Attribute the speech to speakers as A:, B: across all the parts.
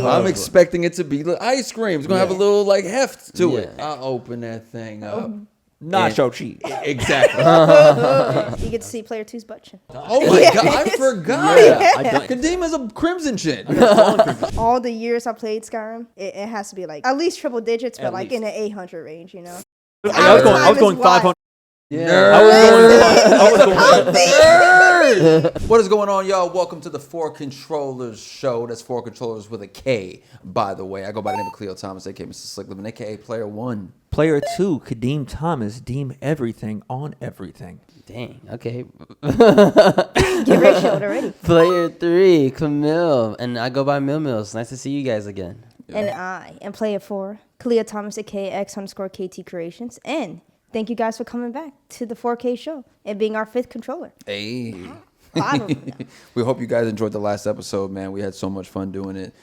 A: I'm expecting it to be ice cream. It's gonna have a little like heft to it. I open that thing up.
B: Nacho cheese.
A: Exactly.
C: You get to see player 2's butt chin.
A: Oh my god, I forgot. Kadeem is a crimson chin.
C: All the years I played Skyrim, it has to be like at least triple digits, but like in the 800 range, you know.
B: I was going 500.
A: Yeah. What is going on, y'all? Welcome to the 4kontrollers show. That's 4kontrollers with a K, by the way. I go by the name of Cleo Thomas, aka Mr. Slick Living, aka Player 1.
B: Player 2, Kadeem Thomas, deem everything on everything.
D: Dang, okay.
C: Get ratioed already.
D: Player 3, Camille, and I go by Mills. Nice to see you guys again.
C: Yeah. And I am Player 4, Cleo Thomas, aka X_KT Creations, and thank you guys for coming back to the 4K show and being our 5th controller.
A: Hey.
C: 5 of them now.
A: We hope you guys enjoyed the last episode, man. We had so much fun doing it.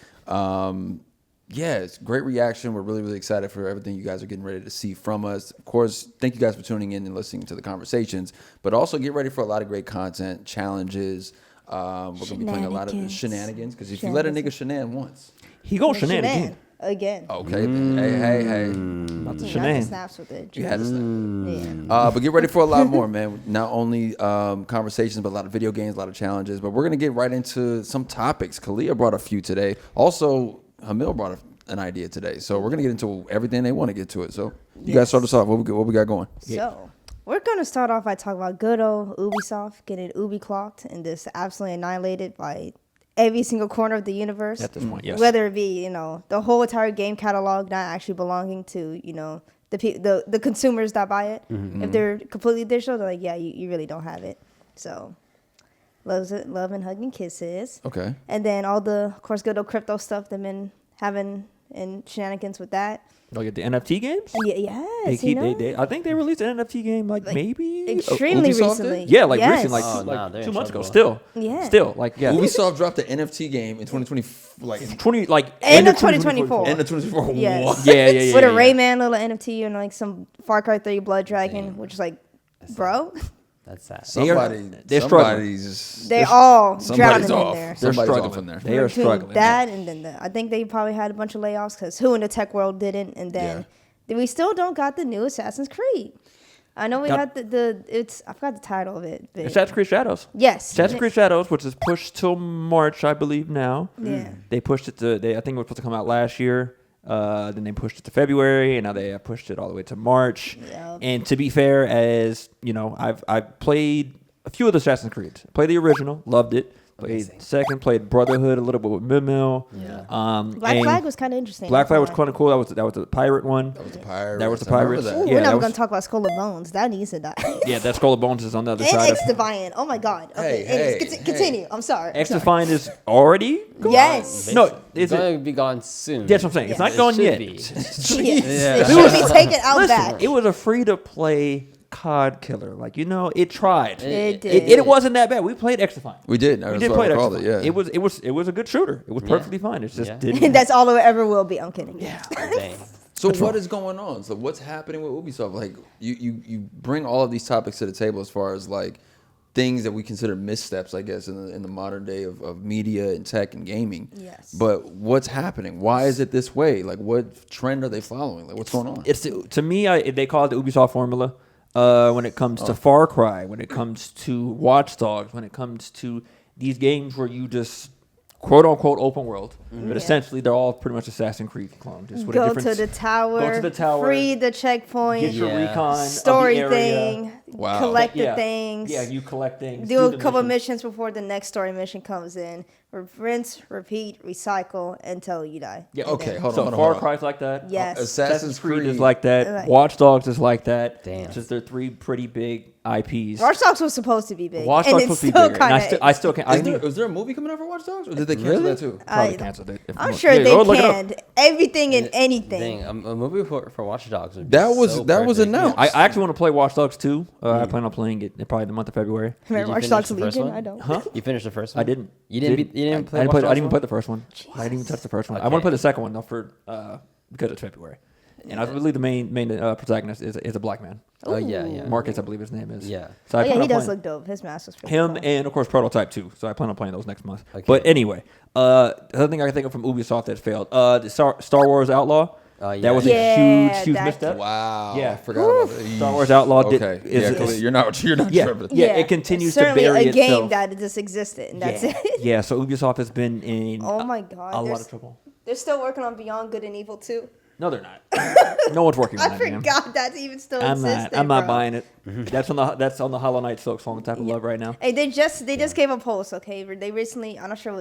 A: Yeah, it's great reaction. We're really, really excited for everything you guys are getting ready to see from us. Of course, thank you guys for tuning in and listening to the conversations, but also get ready for a lot of great content, challenges. We're going to be playing a lot of shenanigans, because if you let a nigga shenan once,
B: he goes shenan
C: again.
A: Okay, then. Hey.
B: Not the
C: Not
B: shenan.
C: the snaps with it.
A: You had to snap. But get ready for a lot more, man. Not only conversations, but a lot of video games, a lot of challenges. But we're going to get right into some topics. Kalia brought a few today. Also, Hamil brought an idea today. So we're going to get into everything they want to get to it. So you guys start us off. What we got going?
C: So we're going to start off by talking about good old Ubisoft getting Ubi clocked and just absolutely annihilated by every single corner of the universe.
B: At this point, yes.
C: Whether it be, the whole entire game catalog not actually belonging to, the consumers that buy it. Mm-hmm. If they're completely digital, they're like, yeah, you really don't have it. So love and hugging kisses.
A: Okay.
C: And then all the, of course, good old crypto stuff they've been having and shenanigans with that.
B: They'll get the NFT games?
C: Yeah, yes.
B: I think they released an NFT game maybe
C: extremely
A: Ubisoft
C: recently.
B: Yeah, like
C: yes.
B: recently, 2 months ago.
C: Yeah.
B: Still, like, yeah.
A: Ubisoft dropped the NFT game in 2020,
C: end of 2024.
A: End of 2024.
C: Yes.
A: What?
B: Yeah.
C: With a Rayman little NFT and like some Far Cry 3 Blood Dragon, which is like, bro.
D: That's sad.
C: They're all drowning in there.
A: They're struggling in there.
B: They are struggling.
C: That and then I think they probably had a bunch of layoffs because who in the tech world didn't? And then we still don't got the new Assassin's Creed. I know we had I forgot the title of it.
B: Assassin's Creed Shadows.
C: Yes.
B: Assassin's Creed Shadows, which is pushed till March, I believe now.
C: Yeah.
B: They pushed it I think it was supposed to come out last year. Then they pushed it to February, and now they have pushed it all the way to March.
C: Yep.
B: And to be fair, as you know, I've played a few of the Assassin's Creed. Played the original, loved it. Played second, played Brotherhood a little bit with Mil.
D: Yeah.
C: Black Flag was kind of interesting.
B: Black Flag was kind of cool. That was the pirate one.
A: That was the pirate.
B: That was the pirate.
C: Ooh, we're not going to talk about Skull of Bones. That needs to die.
B: Yeah, that Skull of Bones is on the other
C: and
B: side.
C: X Defiant. Oh my God. Okay. Continue. I'm sorry.
B: X Defiant is already gone.
C: Yes.
B: No, is
D: going to be gone soon.
B: That's what I'm saying. It's not gone yet.
C: Yes. It should be taken out back.
B: It was a free to play COD killer. Like, it tried.
C: It did.
B: It wasn't that bad. We played X Defiant.
A: We did.
B: We did play X
A: Defiant. Yeah.
B: It was a good shooter. It was perfectly fine. It just didn't.
C: That's all it ever will be. I'm kidding.
B: Yeah.
A: So what is going on? So what's happening with Ubisoft? Like you bring all of these topics to the table as far as like things that we consider missteps, I guess, in the modern day of media and tech and gaming.
C: Yes.
A: But what's happening? Why is it this way? Like, what trend are they following? Like, what's going on?
B: It's to me, they call it the Ubisoft formula. When it comes to Far Cry, when it comes to Watch Dogs, when it comes to these games where you just quote unquote open world, but essentially they're all pretty much Assassin's Creed clones. Just with
C: Go to the tower, free the checkpoint,
B: get your recon,
C: story
B: of the area.
C: thing, collect the things.
B: Yeah, you collect things.
C: Do a couple missions before the next story mission comes in. Rinse, repeat, recycle until you die.
B: Yeah.
A: Okay, hold
B: on. Far Cry's like that.
C: Yes.
A: Assassin's Creed
B: is like that. Watch Dogs is like that.
D: Damn.
B: It's just they're 3 pretty big IPs.
C: Watch Dogs was supposed to be big.
B: Watch Dogs was supposed to be bigger. I still can't.
A: Is there a movie coming out for Watch Dogs, or did they cancel that too?
B: Probably canceled it.
C: I'm sure they canned everything and anything.
D: A movie for Watch Dogs.
A: That was announced.
B: I actually want to play Watch Dogs 2. I plan on playing it in probably the month of February.
C: Remember Watch Dogs Legion? I don't.
B: Huh?
D: You finished the first one?
B: I didn't.
D: You didn't play.
B: I didn't even play the first one.
C: Jesus.
B: I didn't even touch the first one.
D: Okay.
B: I want to play the second one though because it's February. And I believe the main protagonist is a black man.
D: Oh yeah.
B: Marcus, I believe his name is.
D: Yeah.
B: So I
C: Oh, yeah,
B: plan
C: he
B: on
C: does
B: playing
C: look dope. His mask was pretty
B: him
C: cool.
B: and of course Prototype 2. So I plan on playing those next month.
D: Okay.
B: But anyway, the other thing I can think of from Ubisoft that failed, the Star Wars Outlaw.
D: Yeah.
B: That was
C: Yeah,
B: a huge
C: that-
B: misstep.
A: Wow.
B: Yeah.
A: I forgot about that.
B: Star Wars Outlaw did-
A: Okay.
B: is-
A: Yeah,
B: is-
A: you're not
B: Yeah.
A: tripping.
B: Yeah, it continues
C: It's
B: to
C: certainly
B: bury
C: a game
B: itself.
C: that just existed, and that's
B: yeah.
C: it.
B: Yeah, so Ubisoft has been in
C: Oh my God,
B: a lot
C: there's-
B: of trouble.
C: They're still working on Beyond Good and Evil 2.
B: No, they're not. No one's working on
C: I
B: that game.
C: forgot that's even still
B: I'm
C: existed.
B: not. I'm not
C: bro.
B: buying it. That's on the Hollow Knight Silk Song type of love right now.
C: Hey, they just gave a post. Okay, they recently. I'm not sure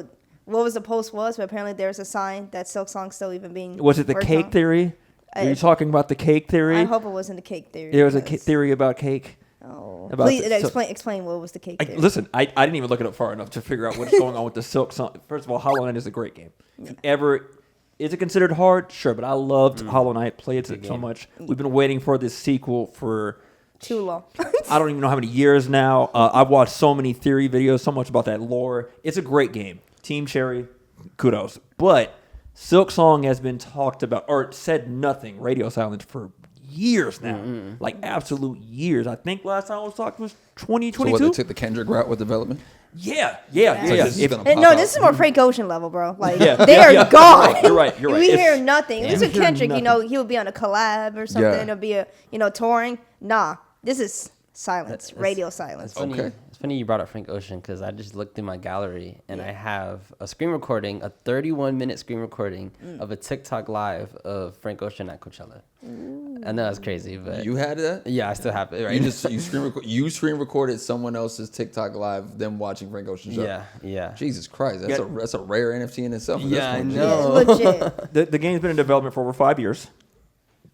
C: what was the post was, but apparently there's a sign that Silk Song's still even being.
B: Was it the
C: worked
B: cake
C: on.
B: theory? Are you talking about the cake theory?
C: I hope it wasn't the cake theory.
B: There was a
C: because-
B: theory about cake.
C: Oh,
B: about
C: please
B: the- so-
C: explain what was the cake theory.
B: Listen, I didn't even look it up far enough to figure out what's going on with the Silk Song. First of all, Hollow Knight is a great game. If you ever, is it considered hard? Sure, but I loved Hollow Knight. Played it so much. We've been waiting for this sequel for
C: Too long.
B: I don't even know how many years now. I've watched so many theory videos, so much about that lore. It's a great game. Team Cherry, kudos. But Silk Song has been talked about or said nothing, radio silence for years now. Like absolute years. I think last time I was talking was
A: So
B: 2022.
A: what, they took the Kendrick route with development?
B: Yeah.
A: this is
B: If-
A: gonna
C: And
A: pop
C: no,
A: out.
C: this is more Frank Ocean level, bro. Like
B: Yeah,
C: they
B: yeah,
C: are
B: yeah.
C: gone.
B: You're right.
C: We hear
B: It's-
C: nothing. At least
B: We
C: with
B: hear
C: Kendrick,
B: nothing.
C: he would be on a collab or something.
A: Yeah.
C: It'll be a touring. Nah, this is silence, radio silence.
D: It's funny.
A: Okay.
D: It's funny you brought up Frank Ocean because I just looked through my gallery and I have a screen recording, a 31-minute screen recording of a TikTok live of Frank Ocean at Coachella. I know that's crazy, but
A: You had that?
D: yeah, I still have it. Right?
A: You screen recorded someone else's TikTok live, them watching Frank Ocean show.
D: Yeah.
A: Jesus Christ, that's a rare NFT in itself.
D: Yeah, I
A: That's one.
D: know.
C: Legit.
B: the game's been in development for over 5 years.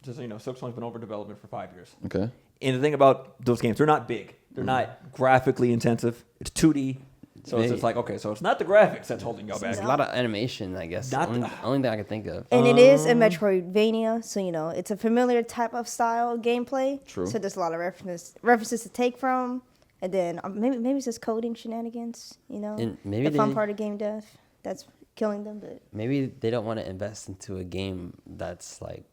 B: Just so you know, Silk Song's been over development for 5 years.
A: Okay.
B: And the thing about those games, they're not big. They're not graphically intensive. It's 2D. So it's just like, okay, so it's not the graphics that's holding y'all back.
D: There's a lot of animation, I guess.
B: Not-
D: Only thing I can think of.
C: And it is a Metroidvania, so it's a familiar type of style gameplay.
A: True.
C: So there's a lot of references to take from, and then maybe it's just coding shenanigans.
D: And maybe
C: the fun
D: they-
C: part of game dev that's killing them. But
D: Maybe they don't want to invest into a game that's like,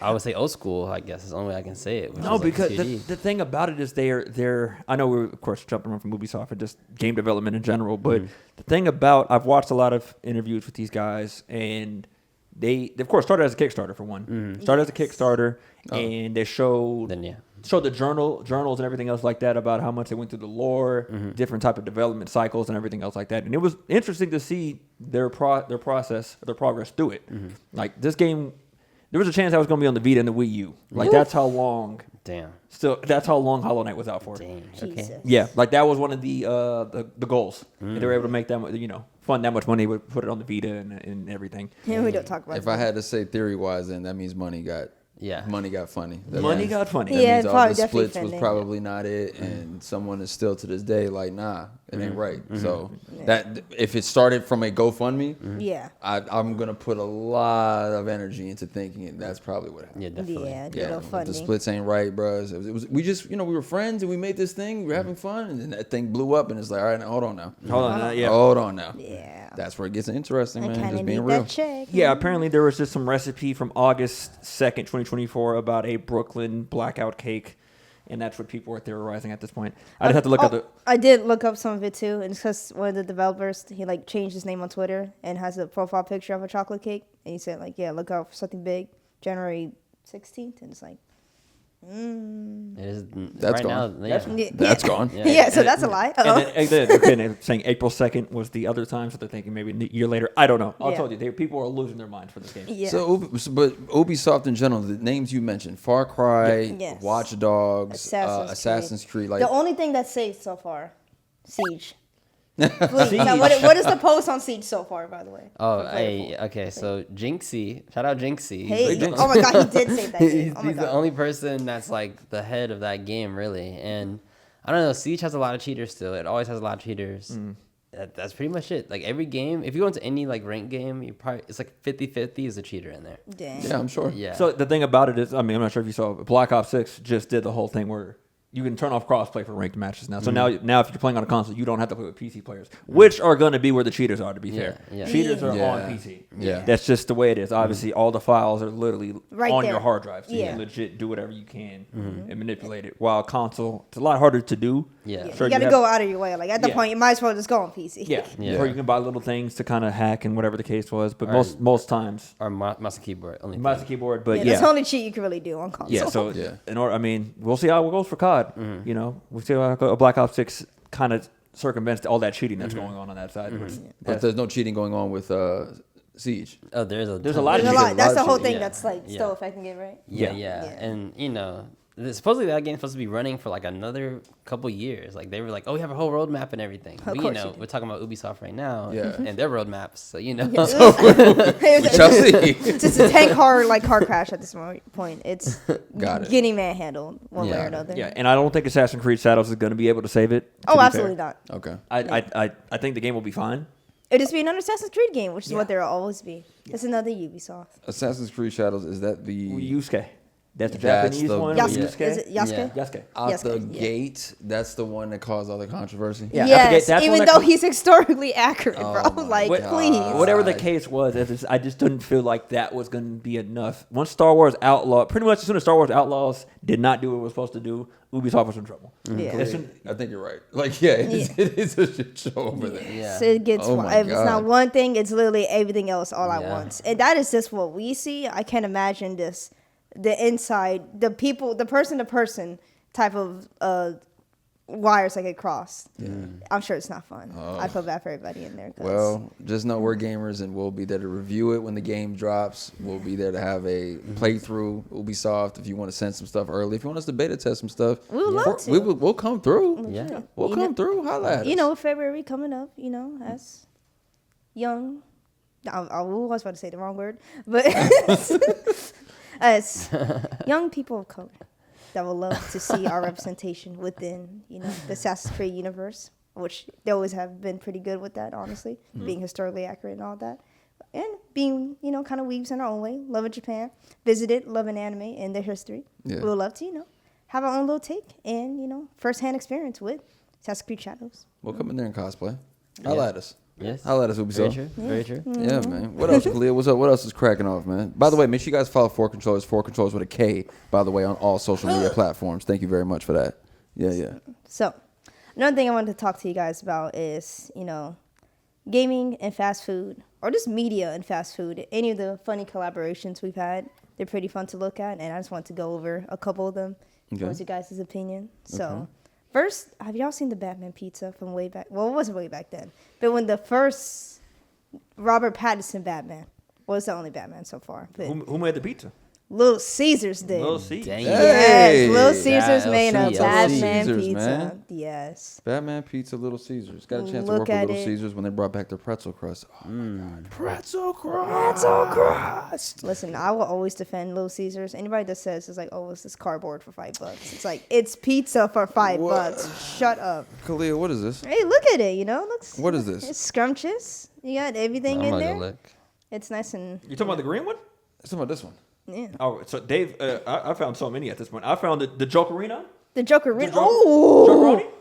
D: I would say old school, I guess is the only way I can say it. which
B: No,
D: is like
B: because
D: 2D.
B: the thing about it is they're I know we're of course jumping around from Ubisoft and just game development in general, but the thing about I've watched a lot of interviews with these guys and they of course started as a Kickstarter for one. Started as a Kickstarter and they showed
D: Then, yeah.
B: showed the journals and everything else like that about how much they went through the lore, different type of development cycles and everything else like that. And it was interesting to see their progress through it. Like this game, there was a chance I was going to be on the Vita and the Wii U. Like that's how long.
D: Damn.
B: That's how long Hollow Knight was out for.
D: Dang.
C: Jesus.
D: Okay.
B: Yeah, like that was one of the goals. And they were able to make that fund that much money, would put it on the Vita and everything.
C: yeah, we don't talk about.
A: If I had to say theory wise, then that means money got funny. That
B: Money
A: means-
B: got funny.
A: That
C: Yeah,
A: means all
C: probably
A: the
C: definitely
A: splits was
C: funding.
A: probably not it, and someone is still to this day like, nah, it ain't right. So that if it started from a GoFundMe,
C: Yeah.
A: I'm gonna put a lot of energy into thinking that's probably what happened.
D: Yeah, definitely.
C: Yeah,
A: Yeah,
C: little
A: if the
C: funding.
A: splits ain't right, bro. It was we just we were friends and we made this thing. We were having fun, and then that thing blew up, and it's like, all right, now, hold on now,
B: Hold on, yeah.
A: hold on now.
C: Yeah.
A: That's where it gets interesting,
C: I
A: man.
C: kind
A: Just
C: of
A: being
C: need
A: real.
C: that check.
B: Yeah, apparently there was just some recipe from August 2nd, 2024 about a Brooklyn blackout cake. And that's what people were theorizing at this point. I just have to look at the...
C: I did look up some of it too, and it's because one of the developers he changed his name on Twitter and has a profile picture of a chocolate cake, and he said look out for something big, January 16th, and it's like,
D: It is.
A: That's
D: right
A: gone.
D: now. Yeah.
A: That's gone.
D: Yeah.
C: Yeah, so that's a lie.
B: And then they're saying April 2nd was the other time, so they're thinking maybe a year later. I don't know. I
C: Yeah.
B: told you, people are losing their minds for this game.
C: Yeah.
A: But Ubisoft in general, the names you mentioned, Far Cry,
C: Yes.
A: Watch Dogs,
C: Assassin's
A: Assassin's Creed, like
C: the only thing that's safe so far, Siege.
B: Siege.
C: Now, what is the post on Siege so far, by the way?
D: Oh,
C: For
D: hey,
C: Playful?
D: okay. So Jinxie, shout out Jinxie.
C: Hey,
B: Jinx.
C: oh my God, he did say that.
D: He's,
C: Name. Oh my
D: he's the
C: God.
D: only person that's like the head of that game, really. And I don't know, Siege has a lot of cheaters still. It always has a lot of cheaters. That's pretty much it. Like every game, if you go into any like ranked game, it's like 50-50 is a cheater in there.
C: Dang.
A: yeah, I'm sure.
D: Yeah.
B: So the thing about it is, I'm not sure if you saw, Black Ops 6 just did the whole thing where, you can turn off crossplay for ranked matches now. So now if you're playing on a console, you don't have to play with PC players, which are going to be where the cheaters are. To be fair, cheaters are on PC.
A: Yeah.
B: That's just the way it is. Obviously, all the files are literally
C: Right
B: on
C: there.
B: your hard drive, so you can legit do whatever you can and manipulate it. While console, it's a lot harder to do.
D: Yeah.
B: Sure,
C: you got to
B: have-
C: go out of your way. Like at the
B: Yeah.
C: point, you might as well just go on PC.
B: Yeah. Or you can buy little things to kind of hack and whatever the case was. But most times,
D: Or mouse and keyboard. Only
B: mouse
D: thing.
B: and keyboard. But
C: That's the only cheat you can really do on console.
B: Yeah, so
A: Yeah.
B: in order, I mean, we'll see how it goes for COD. You know, we'll see how a Black Ops 6 kind of circumvents all that cheating that's going on that side.
A: But there's no cheating going on with Siege.
D: Oh, there's a
B: a lot
C: There's
B: of
C: a
B: cheating.
C: lot. That's
A: lot
C: the
A: of
C: whole
A: cheating.
C: thing
D: Yeah.
C: that's like
D: Yeah.
C: still affecting it, right?
D: Yeah,
B: Yeah.
D: and supposedly that game's supposed to be running for like another couple years. Like they were like, oh, we have a whole roadmap and everything. But
C: course you do.
D: we're talking about Ubisoft right now,
A: Yeah.
D: and their roadmaps. So
A: We shall see.
C: It's just a tank car crash at this point. It's
A: Got it.
C: getting manhandled one way
D: Yeah.
C: or another.
B: Yeah, and I don't think Assassin's Creed Shadows is going to be able to save it. to
C: Oh,
B: be
C: absolutely
B: fair.
C: not.
A: Okay.
B: I think the game will be fine.
C: It'll just be another Assassin's Creed game, which is what there'll always be. It's another Ubisoft.
A: Assassin's Creed Shadows, is that the
B: Yusuke. That's the
A: That's
B: Japanese
A: the-
B: one.
C: Yasuke.
B: Yusuke.
C: Is it Yasuke?
D: Yeah.
B: Yasuke.
A: out
C: Yes,
A: the
C: yeah.
A: gate? That's the one that caused all the controversy.
B: Yeah, I
C: Yes,
B: forget- that's
C: even
B: one
C: though
B: that-
C: he's historically accurate, bro.
A: Oh my
C: Like,
A: God.
C: please.
B: Whatever the
A: God.
B: case was, I just didn't feel like that was going to be enough. Once Star Wars Outlaw, pretty much as soon as Star Wars Outlaws did not do what it was supposed to do, Ubisoft was in trouble.
C: Yeah.
B: As soon-
A: I think you're right. Like, yeah, it is a shit show over there.
D: Yeah.
C: So it gets
A: Oh my
C: if it's not
A: God.
C: one thing, it's literally everything else all at
D: Yeah.
C: once. And that is just what we see. I can't imagine the inside, the people, the person to person type of wires that get crossed. I'm sure it's not fun. I feel bad for everybody in there. 'cause-
A: Well, just know we're gamers and we'll be there to review it when the game drops. We'll be there to have a playthrough. Ubisoft, if you want to send some stuff early, if you want us to beta test some stuff,
C: We would love to.
A: we'll come through.
D: Yeah.
A: We'll come through. Holla at us.
C: you know, February coming up, as young, I was about to say the wrong word, but as young people of color that would love to see our representation within, the Assassin's Creed universe, which they always have been pretty good with that, honestly, being historically accurate and all that. And being, kind of weebs in our own way, loving Japan, visited, loving anime and their history.
A: Yeah.
C: We would love to, have our own little take and, first-hand experience with Assassin's Creed Shadows.
A: We'll come in there and cosplay. Holla at us.
D: Yes.
A: Holla at us,
D: Very
A: Ubisoft.
D: true. Very true.
A: Yeah, man. What else, Khalil? What's up? What else is cracking off, man? By the way, make sure you guys follow 4kontrollers. 4kontrollers with a K, by the way, on all social media platforms. Thank you very much for that. Yeah.
C: So, another thing I wanted to talk to you guys about is, gaming and fast food, or just media and fast food. Any of the funny collaborations we've had, they're pretty fun to look at, and I just want to go over a couple of them.
A: Okay.
C: What's your guys' opinion? So, first, have y'all seen the Batman pizza from way back? Well, it wasn't way back then, but when the first Robert Pattinson Batman was the only Batman so far. But
B: Who made the pizza?
C: Little Caesars did.
B: Little C.
D: Dang.
A: Hey.
C: Yes, Little Caesars
D: Yeah,
C: made a
D: LC,
C: Batman
A: Caesars,
C: pizza.
A: man.
C: Yes.
A: Batman Pizza, Little Caesars. Got a chance to
C: Look
A: work with
C: at
A: Little
C: it.
A: Caesars when they brought back their pretzel crust. Oh, my God. Pretzel crust.
C: Listen, I will always defend Little Caesars. Anybody that says it's like, oh, it's this cardboard for $5. It's like, it's pizza for $5. Shut up.
A: Khalil, what is this?
C: Hey, look at it. It looks.
A: What is this?
C: It's scrumptious. You got everything
D: I'm
C: in
D: not
C: there.
D: gonna look.
C: It's nice and
B: You talking about the green one?
A: Let's talk about this one.
C: yeah.
B: Oh, so Dave, I found so many at this point. I found the Jokerino.
C: The Joker.
B: The
C: Oh,
B: Jokeroni.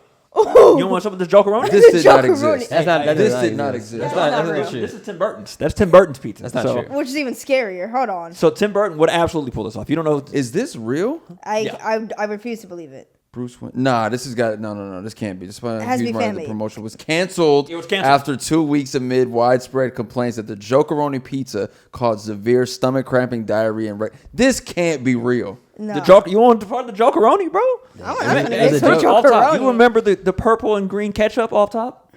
B: You want some of the Jokeroni?
A: This did not
C: Jokeroni.
A: exist.
D: That
A: This
D: does
A: did not exist.
D: That's
C: That's
D: not
C: not
D: that's
C: real.
D: true.
B: This is Tim Burton's. That's Tim Burton's pizza.
D: That's not
B: So-
D: true.
C: which is even scarier. Hold on.
B: So Tim Burton would absolutely pull this off. You don't know.
A: Is this real?
C: I refuse to believe it.
A: Bruce Wayne? Nah, this has got no. This can't be. This
C: It has to be fan
A: the
C: made.
A: promotion was canceled.
B: It was canceled.
A: After 2 weeks amid widespread complaints that the Jokeroni pizza caused severe stomach cramping, diarrhea, and this can't be real.
C: No.
B: The Joker. You want to find the Jokeroni, bro?
C: I'm
B: I mean,
C: gonna
B: as
C: make
B: a
C: some
B: joke, off top,
C: Jokeroni.
B: you remember the purple and green ketchup off top?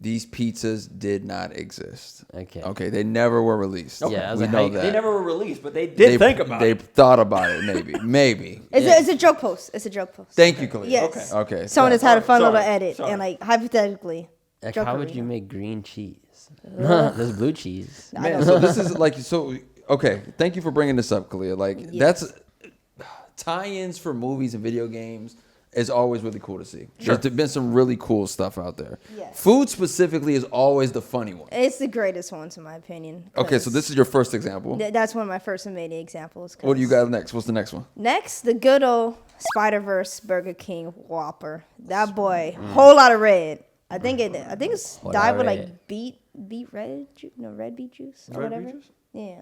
A: These pizzas did not exist.
D: Okay.
A: They never were released.
D: Yeah, I was
A: we
D: like,
A: know
D: how-
A: that.
B: They never were released, but they did think about
A: They
B: it.
A: thought about it. Maybe.
C: It's a joke post. It's a joke post.
A: Thank you, Khalil.
C: Yes.
A: Okay.
C: Someone has had a fun
B: Sorry.
C: little edit,
B: Sorry.
C: and like hypothetically,
D: Like, how would
C: Jokerino.
D: you make green cheese? There's blue cheese.
A: Man, so this is like okay. Thank you for bringing this up, Khalil. Like
C: Yes.
A: that's tie-ins for movies and video games. is always really cool to see.
B: Sure.
A: There's been some really cool stuff out there.
C: Yes.
A: Food specifically is always the funny one.
C: It's the greatest ones in my opinion.
A: Okay, so
C: 'cause
A: this is your first example.
C: that's one of my first and main examples.
A: What do you
C: 'cause
A: got next? What's the next one?
C: Next, the good old Spider-Verse Burger King Whopper. That boy, whole lot of red. I think it's
D: Whole
C: dyed
D: lot
C: with
D: of
C: like
D: red.
C: beet red juice, no red beet juice or
B: Red beet
C: whatever.
B: juice?
C: Yeah,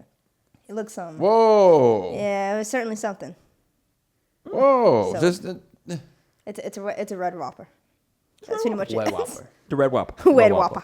C: it looks something.
A: Whoa.
C: Yeah, it was certainly something.
A: Whoa.
C: So-
A: Just
C: It's a red Whopper. That's pretty much
D: Wet
C: it.
D: Whopper.
B: The Red Whopper.
C: Red Whopper.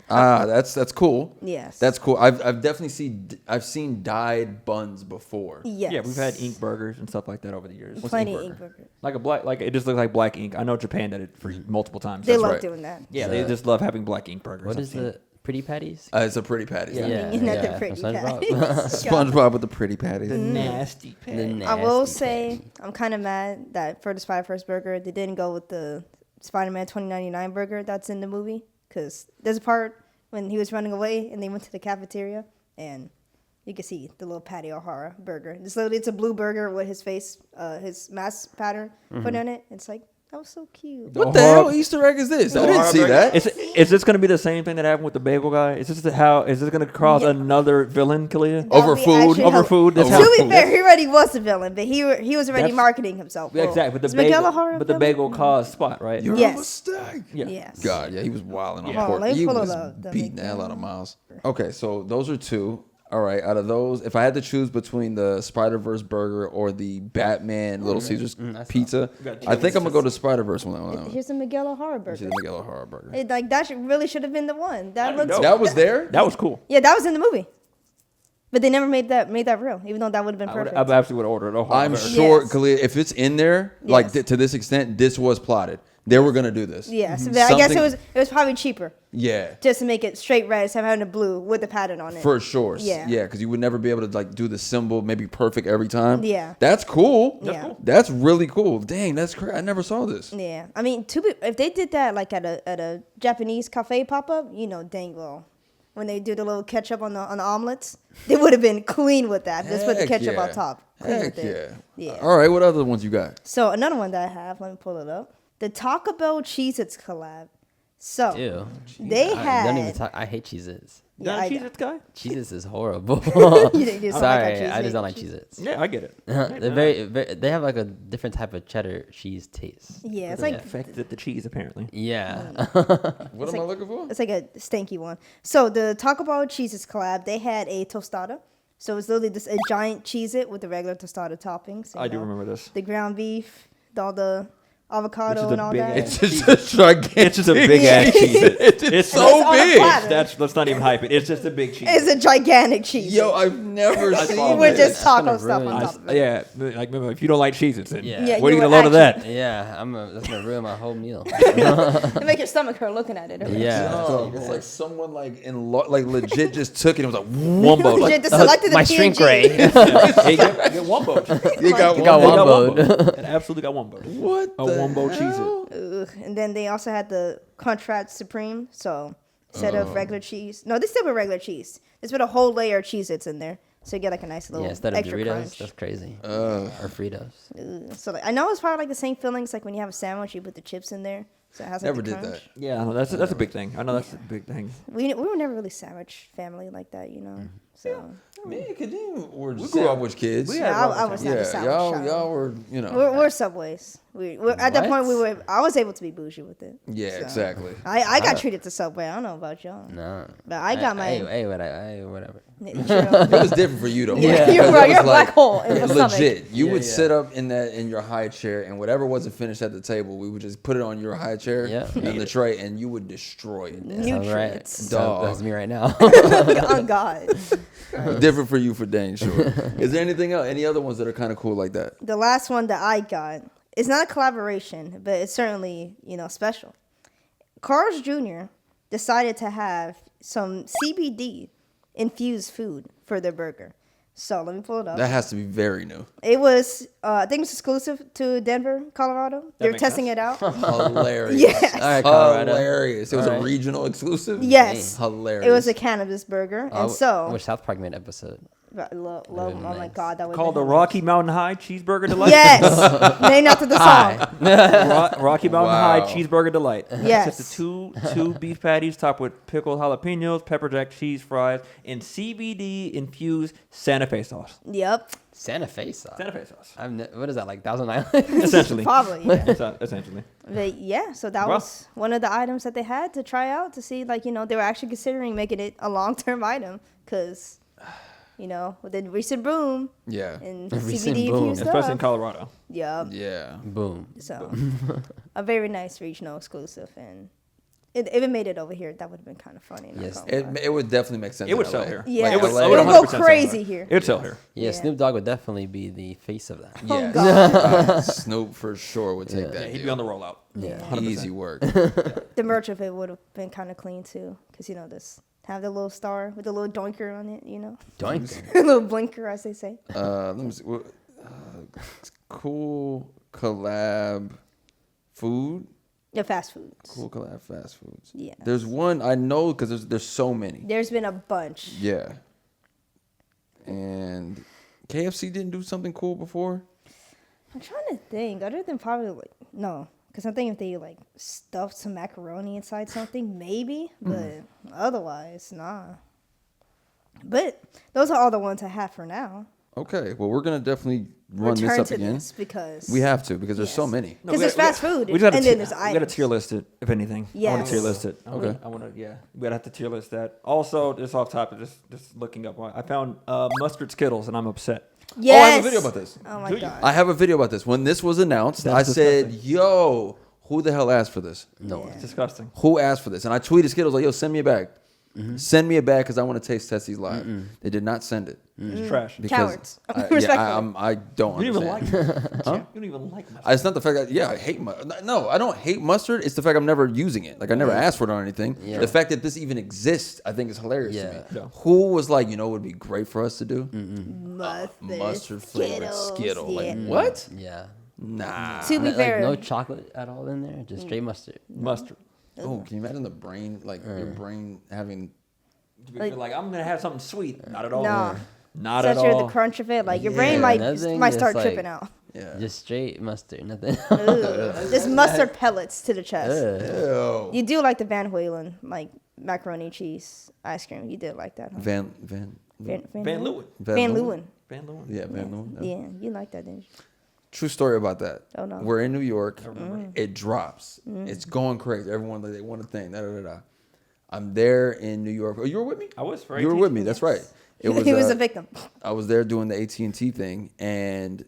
A: that's cool.
C: Yes.
A: That's cool. I've definitely seen dyed buns before.
C: Yes.
B: Yeah, we've had ink burgers and stuff like that over the years.
C: Plenty of
A: ink
C: ink burgers.
B: Like it just looks like black ink. I know Japan did it for multiple times.
C: They
B: That's
C: love
A: right.
C: doing that.
B: Yeah, they just love having black ink burgers.
D: What
B: I've
D: is
B: seen.
D: the pretty patties?
A: It's a pretty patty.
D: Yeah.
C: Not the pretty
D: from SpongeBob.
C: patties.
A: SpongeBob with the pretty patty.
B: The nasty
D: The
B: patty.
C: I will
D: nasty
C: say
D: patty.
C: I'm kind of mad that for the Spider-Verse burger they didn't go with the Spider-Man 2099 burger that's in the movie because there's a part when he was running away and they went to the cafeteria and you can see the little Patty O'Hara burger. It's a blue burger with his face, his mask pattern put on it. It's like that was so cute.
A: What the hell Easter egg is this? I didn't see that.
B: Is this going to be the same thing that happened with the bagel guy? Is this going to cause
C: Yeah.
B: another villain, Kalia?
A: Over
C: That'd be
A: food?
C: actually
B: Over
C: hell-
B: food? That's
C: To
B: how-
C: be fair, he already was a villain, but he was already
B: That's-
C: marketing himself.
B: Yeah,
C: Well,
B: exactly. But
C: is
B: the
C: Miguel
B: bagel,
C: O'Hara a
B: but the
C: villain?
B: bagel caused Spot, right?
A: You're
C: Yes.
A: a mistake.
B: Yeah.
C: Yes.
A: God, yeah, he was wilding on
B: Yeah.
A: pork.
C: let me
A: He
C: pull it
A: was
C: up. The
A: beating the hell
C: McDonald's.
A: out of Miles. Okay, so those are two. All right, out of those, if I had to choose between the Spider-Verse burger or the Batman Little Caesars
D: I saw.
A: pizza,
B: got
A: I think I'm gonna go to Spider-Verse one. on that one.
C: Here's the Miguel O'Hara
A: Let's see
C: burger.
A: the Miguel O'Hara burger.
C: Really should have been the one. That looks.
B: know.
A: That was there.
B: That was cool.
C: Yeah, that was in the movie. But they never made that real, even though that would have been
B: I
C: perfect.
B: absolutely would have ordered a whole
A: I'm
B: burger.
A: sure,
C: Yes.
A: Khalil, if it's in there, like
C: Yes.
A: to this extent, this was plotted. They were gonna do this.
C: Yes, but I guess
A: Something-
C: it was probably cheaper
A: Yeah,
C: just to make it straight red instead of having the blue with the pattern on it.
A: for sure.
C: Yeah.
A: Yeah, because you would never be able to like do the symbol maybe perfect every time.
C: Yeah.
A: That's cool.
C: That's cool.
A: That's really cool. Dang, that's crazy. I never saw this.
C: Yeah, I mean, if they did that like at a Japanese cafe pop up, dang well, when they do the little ketchup on the omelets, they would have been clean with that. Just put the
A: Heck
C: ketchup
A: yeah.
C: on top. Clean
A: Heck
C: with it.
A: yeah.
C: Yeah.
A: All right, what other ones you got?
C: So another one that I have, let me pull it up. The Taco Bell Cheez-Its collab. So
D: Ew.
C: they had.
D: Don't even talk. I hate Cheez-Its.
B: Not
C: I-
B: a Cheez-Its guy?
D: Cheez-Its is horrible.
C: You just don't like
D: Sorry,
C: that
D: I
C: Cheez-It.
D: just don't like Cheez-Its.
B: Yeah, I get it.
D: They're very, they have like a different type of cheddar cheese taste.
C: Yeah, it's
D: Yeah.
C: like
B: Affected the cheese, apparently.
D: Yeah.
A: What am I looking for?
C: it's like a stinky one. So the Taco Bell Cheez-Its collab, they had a tostada. So it's literally just a giant Cheez-It with the regular tostada toppings.
B: I do remember this.
C: The ground beef, all the avocado
B: Which is
C: and
B: a
C: all
B: big
C: that.
B: ass-
A: It's just gigantic.
B: It's just a big ass cheese. It's
C: It's
A: so
C: on a
A: big.
C: platter.
B: Let's not even hype it. It's just a big cheese.
C: It's a gigantic cheese.
A: Yo, I've never
B: I
A: seen
B: saw
C: with
B: this.
C: just taco
D: gonna
C: stuff
D: ruin
C: on
D: it.
C: top of it.
B: Yeah, like remember, if you don't like Cheez-Its, then
D: Yeah.
C: Yeah,
B: where are you
C: you
B: gonna
C: were
B: load of that?
C: actually-
D: Yeah, that's gonna ruin my whole meal.
C: It make your stomach hurt looking at it.
D: Yeah.
A: Oh, it's like someone like like legit just took it and was like,
B: Wombo.
C: Legit, just selected the
D: my
C: PNG.
D: shrink ray.
B: Hey, get Wombo.
A: you got
D: You got
A: one.
D: Wombo.
B: It absolutely got Wombo.
A: What
B: A
A: the
B: Wombo
A: hell?
B: Cheez-It.
C: Ugh. And then they also had the Contract Supreme. So instead of regular cheese, no, they still put regular cheese. They put a whole layer of Cheez-Its in there, so you get like a nice little
D: Yeah, instead of
C: extra
D: Doritos,
C: crunch.
D: that's crazy. Or Fritos.
C: Ugh. So like, I know it's probably like the same feelings like when you have a sandwich, you put the chips in there, so it has like
A: Never
C: the
A: did
C: crunch.
A: that.
B: Yeah, I know, that's a big thing. I know that's a big thing.
C: We were never really sandwich family like that, So
A: Man, cause you were
B: grew
A: sandwich
B: up-
A: with kids.
B: we
C: yeah,
B: had
C: I was not a
A: Yeah,
C: sandwich
A: y'all
C: child.
A: were,
C: We're Subways. We're at that point
D: What?
C: I was able to be bougie with it.
A: yeah,
C: So,
A: exactly.
C: I got treated to Subway. I don't know about y'all,
D: No.
C: but I got my.
D: Hey, whatever.
A: It was different for you though.
C: Yeah,
A: Because
C: you're
A: it
C: right.
A: was
C: You're a black hole in the stomach.
A: legit. You
D: Yeah,
A: would
D: yeah.
A: sit up in your high chair, and whatever wasn't finished at the table, we would just put it on your high chair
D: Yeah.
A: and the tray, and you would destroy it.
C: Nutrients.
A: Dog.
D: That's me right now.
C: On God.
A: Different for you, for dang sure. Is there anything else? Any other ones that are kind of cool like that?
C: The last one that I got, it's not a collaboration, but it's certainly, special. Carl's Jr. decided to have some CBD infused food for their burger. So let me pull it up.
A: That has to be very new.
C: It was, I think it's exclusive to Denver, Colorado. They're
B: makes
C: testing it out.
A: Hilarious.
C: Yes.
D: All right, Colorado.
A: Hilarious. It was
D: All
A: a
D: right.
A: regional exclusive?
C: Yes.
A: Hilarious.
C: It was a cannabis burger. And so,
D: which South Park made episode?
C: I love them. Oh my
D: nice.
C: god, that would
B: Called the Rocky Mountain High Cheeseburger Delight.
C: Yes, named after the song.
B: Rocky Mountain
A: Wow.
B: High Cheeseburger Delight.
C: Yes.
B: Just the two beef patties topped with pickled jalapenos, pepper jack cheese fries, and CBD infused Santa Fe sauce.
C: Yep,
D: Santa Fe sauce.
B: Santa Fe sauce.
D: What is that, like Thousand Island?
B: Essentially.
C: probably. Yeah.
B: Essentially.
C: But yeah, so that
B: Well.
C: was one of the items that they had to try out to see, like, they were actually considering making it a long-term item because, with the recent boom
A: Yeah.
C: and
D: Recent
C: CBD
D: boom.
C: infused
B: Especially in
C: stuff.
B: Colorado.
C: Yep.
A: Yeah.
D: Boom.
C: So a very nice regional exclusive, and if it made it over here, that would have been kind of funny. not
D: Yes.
C: gonna lie.
A: It would definitely make sense.
B: It would
A: in
B: sell
A: LA.
B: here.
C: Yeah,
A: Like,
B: would-
A: LA,
B: it
C: it
B: would
C: would
B: 100%
C: go
B: sell
C: crazy
B: here.
C: here.
B: It would sell here.
D: Yeah,
C: Yeah.
D: Snoop Dogg would definitely be the face of that.
C: Oh
A: Yeah.
C: god,
A: Snoop for sure would take
D: Yeah.
B: Yeah,
A: that.
B: he'd
A: deal.
B: be on the rollout.
D: Yeah.
B: 100%.
A: Easy work.
C: the merch of it would have been kind of clean too, because this have the little star with the little doinker on it,
D: Doink.
C: a little blinker, as they say.
A: Let me see. Cool collab food.
C: Yeah, fast foods.
A: Cool collab fast foods.
C: Yeah.
A: There's one I know because there's so many.
C: There's been a bunch.
A: Yeah. And KFC didn't do something cool before.
C: I'm trying to think. Other than probably no, because I'm thinking if they stuffed some macaroni inside something, maybe. But otherwise, nah. But those are all the ones I have for now.
A: Okay. Well, we're gonna definitely run
C: Return
A: this up
C: to
A: again.
C: this because
A: We have to because there's so
C: Yes.
A: many.
C: Because there's fast food,
B: We just gotta
C: and then there's
B: we gotta
C: items.
B: tier list it, if anything. I want to tier
C: Yes.
B: list it.
A: Okay.
B: I want to, yeah. We gotta have to tier list that. Also, just off topic, just looking up. I found mustard Skittles, and I'm upset.
C: Yes.
A: Oh, I have a video about this.
C: Oh my
B: Do you?
C: god.
A: I have a video about this. When this was announced,
B: That's
A: I said,
B: disgusting.
A: "Yo, who the hell asked for this?
D: No.
C: Yeah.
B: It's disgusting.
A: Who asked for this?" And I tweeted Skittles like, "Yo, send me a bag. Send me a bag because I want to taste Tessie's live." They did not send it.
B: It's trash. You
A: Because
C: Cowards.
A: I,
C: Respectfully.
A: I don't
B: don't even
A: understand.
B: like
A: Huh?
B: You don't even like mustard.
A: It's not the fact that I hate mustard. No, I don't hate mustard. It's the fact I'm never using it. Like I never asked for it or anything.
D: Yeah.
A: The fact that this even exists, I think, is hilarious to
D: Yeah.
A: me.
B: Yeah.
A: Who was like, it would be great for us to do
C: Mustard
A: flavored Skittle. Like
C: Yeah.
A: what?
D: Yeah.
A: Nah.
C: To be
D: Like
C: fair,
D: no chocolate at all in there, just straight mustard.
B: Mustard.
A: Oh, can you imagine the brain, like your brain having?
B: Like, I'm gonna have something sweet. Not at all.
C: Nah.
B: Not at
C: especially
B: all.
C: the crunch of it, like your
A: Yeah.
C: brain might
D: Nothing,
C: start
D: just
C: tripping
D: like-
C: out.
A: Yeah.
D: Just straight mustard, nothing.
C: Ugh. Just mustard pellets to the chest.
A: Ew.
C: You do like the Van Whalen, like macaroni and cheese ice cream. You did like that, huh?
A: Van
B: Van
C: Leeuwen?
B: Leeuwen.
C: Van Leeuwen.
B: Van Leeuwen.
A: Yeah, Van Leeuwen.
C: Yeah, you like that, didn't you?
A: True story about that.
C: Oh, no.
A: We're in New York. It drops. It's going crazy. Everyone like they want a thing. Da, da, da, da. I'm there in New York. Oh, you were with me?
B: I was for
A: You were
B: 18.
A: with me. That's right. It was.
C: he was a victim.
A: I was there doing the AT&T thing, and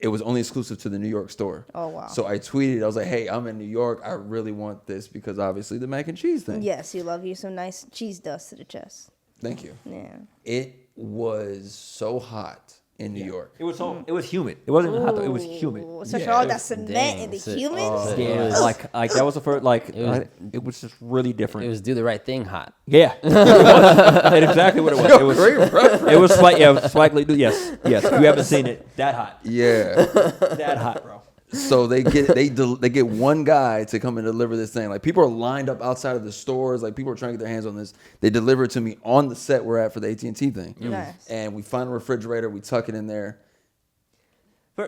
A: it was only exclusive to the New York store.
C: Oh, wow.
A: So I tweeted. I was like, "Hey, I'm in New York. I really want this because obviously the mac and cheese thing."
C: Yes, you love you some nice cheese dust to the chest.
A: Thank you.
C: Yeah.
A: It was so hot in New York.
B: It was so. It was humid. It wasn't even hot though. It was humid.
C: Ooh, especially
A: Yeah,
C: all
A: it
C: that
A: was-
C: cement
D: dang,
C: and the
D: so-
C: humans.
B: Yeah, like that was the first. Like
D: It
B: it
D: was-
B: was just really different.
D: It was do the right thing hot.
B: Yeah, it was. That's exactly what it was. It was.
A: Great reference.
B: It was slight. Yeah, it was slightly. Yes, yes. You haven't seen it that hot.
A: Yeah.
B: That hot, bro.
A: So they get one guy to come and deliver this thing. Like people are lined up outside of the stores. Like people are trying to get their hands on this. They deliver it to me on the set we're at for the AT&T thing.
C: Nice.
A: And we find a refrigerator. We tuck it in there.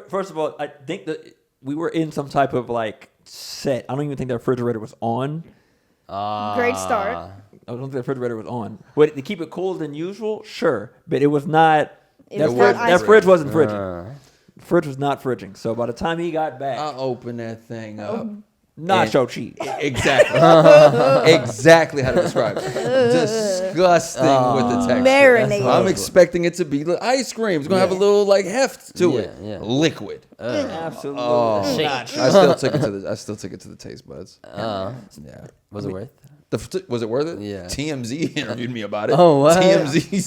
B: First of all, I think that we were in some type of like set. I don't even think the refrigerator was on.
C: Great start.
B: I don't think the refrigerator was on. But to keep it cooler than usual, sure. But it was not.
C: It
B: That
C: was
B: fridge,
C: not ice
B: that
C: cream.
B: fridge wasn't fridging. Fridge was not fridging. So by the time he got back,
A: I open that thing up.
B: nacho cheese.
A: Exactly. Exactly how to describe it. Disgusting with the texture.
C: Marinated.
A: I'm expecting it to be like ice cream. It's gonna have a little like heft to it.
D: Yeah.
A: Liquid.
B: Absolutely.
A: Oh,
B: not.
A: I still took it to the taste buds. Yeah.
D: Was it worth?
A: Was it worth it?
D: Yeah.
A: TMZ interviewed me about it.
D: Oh, what?
A: TMZ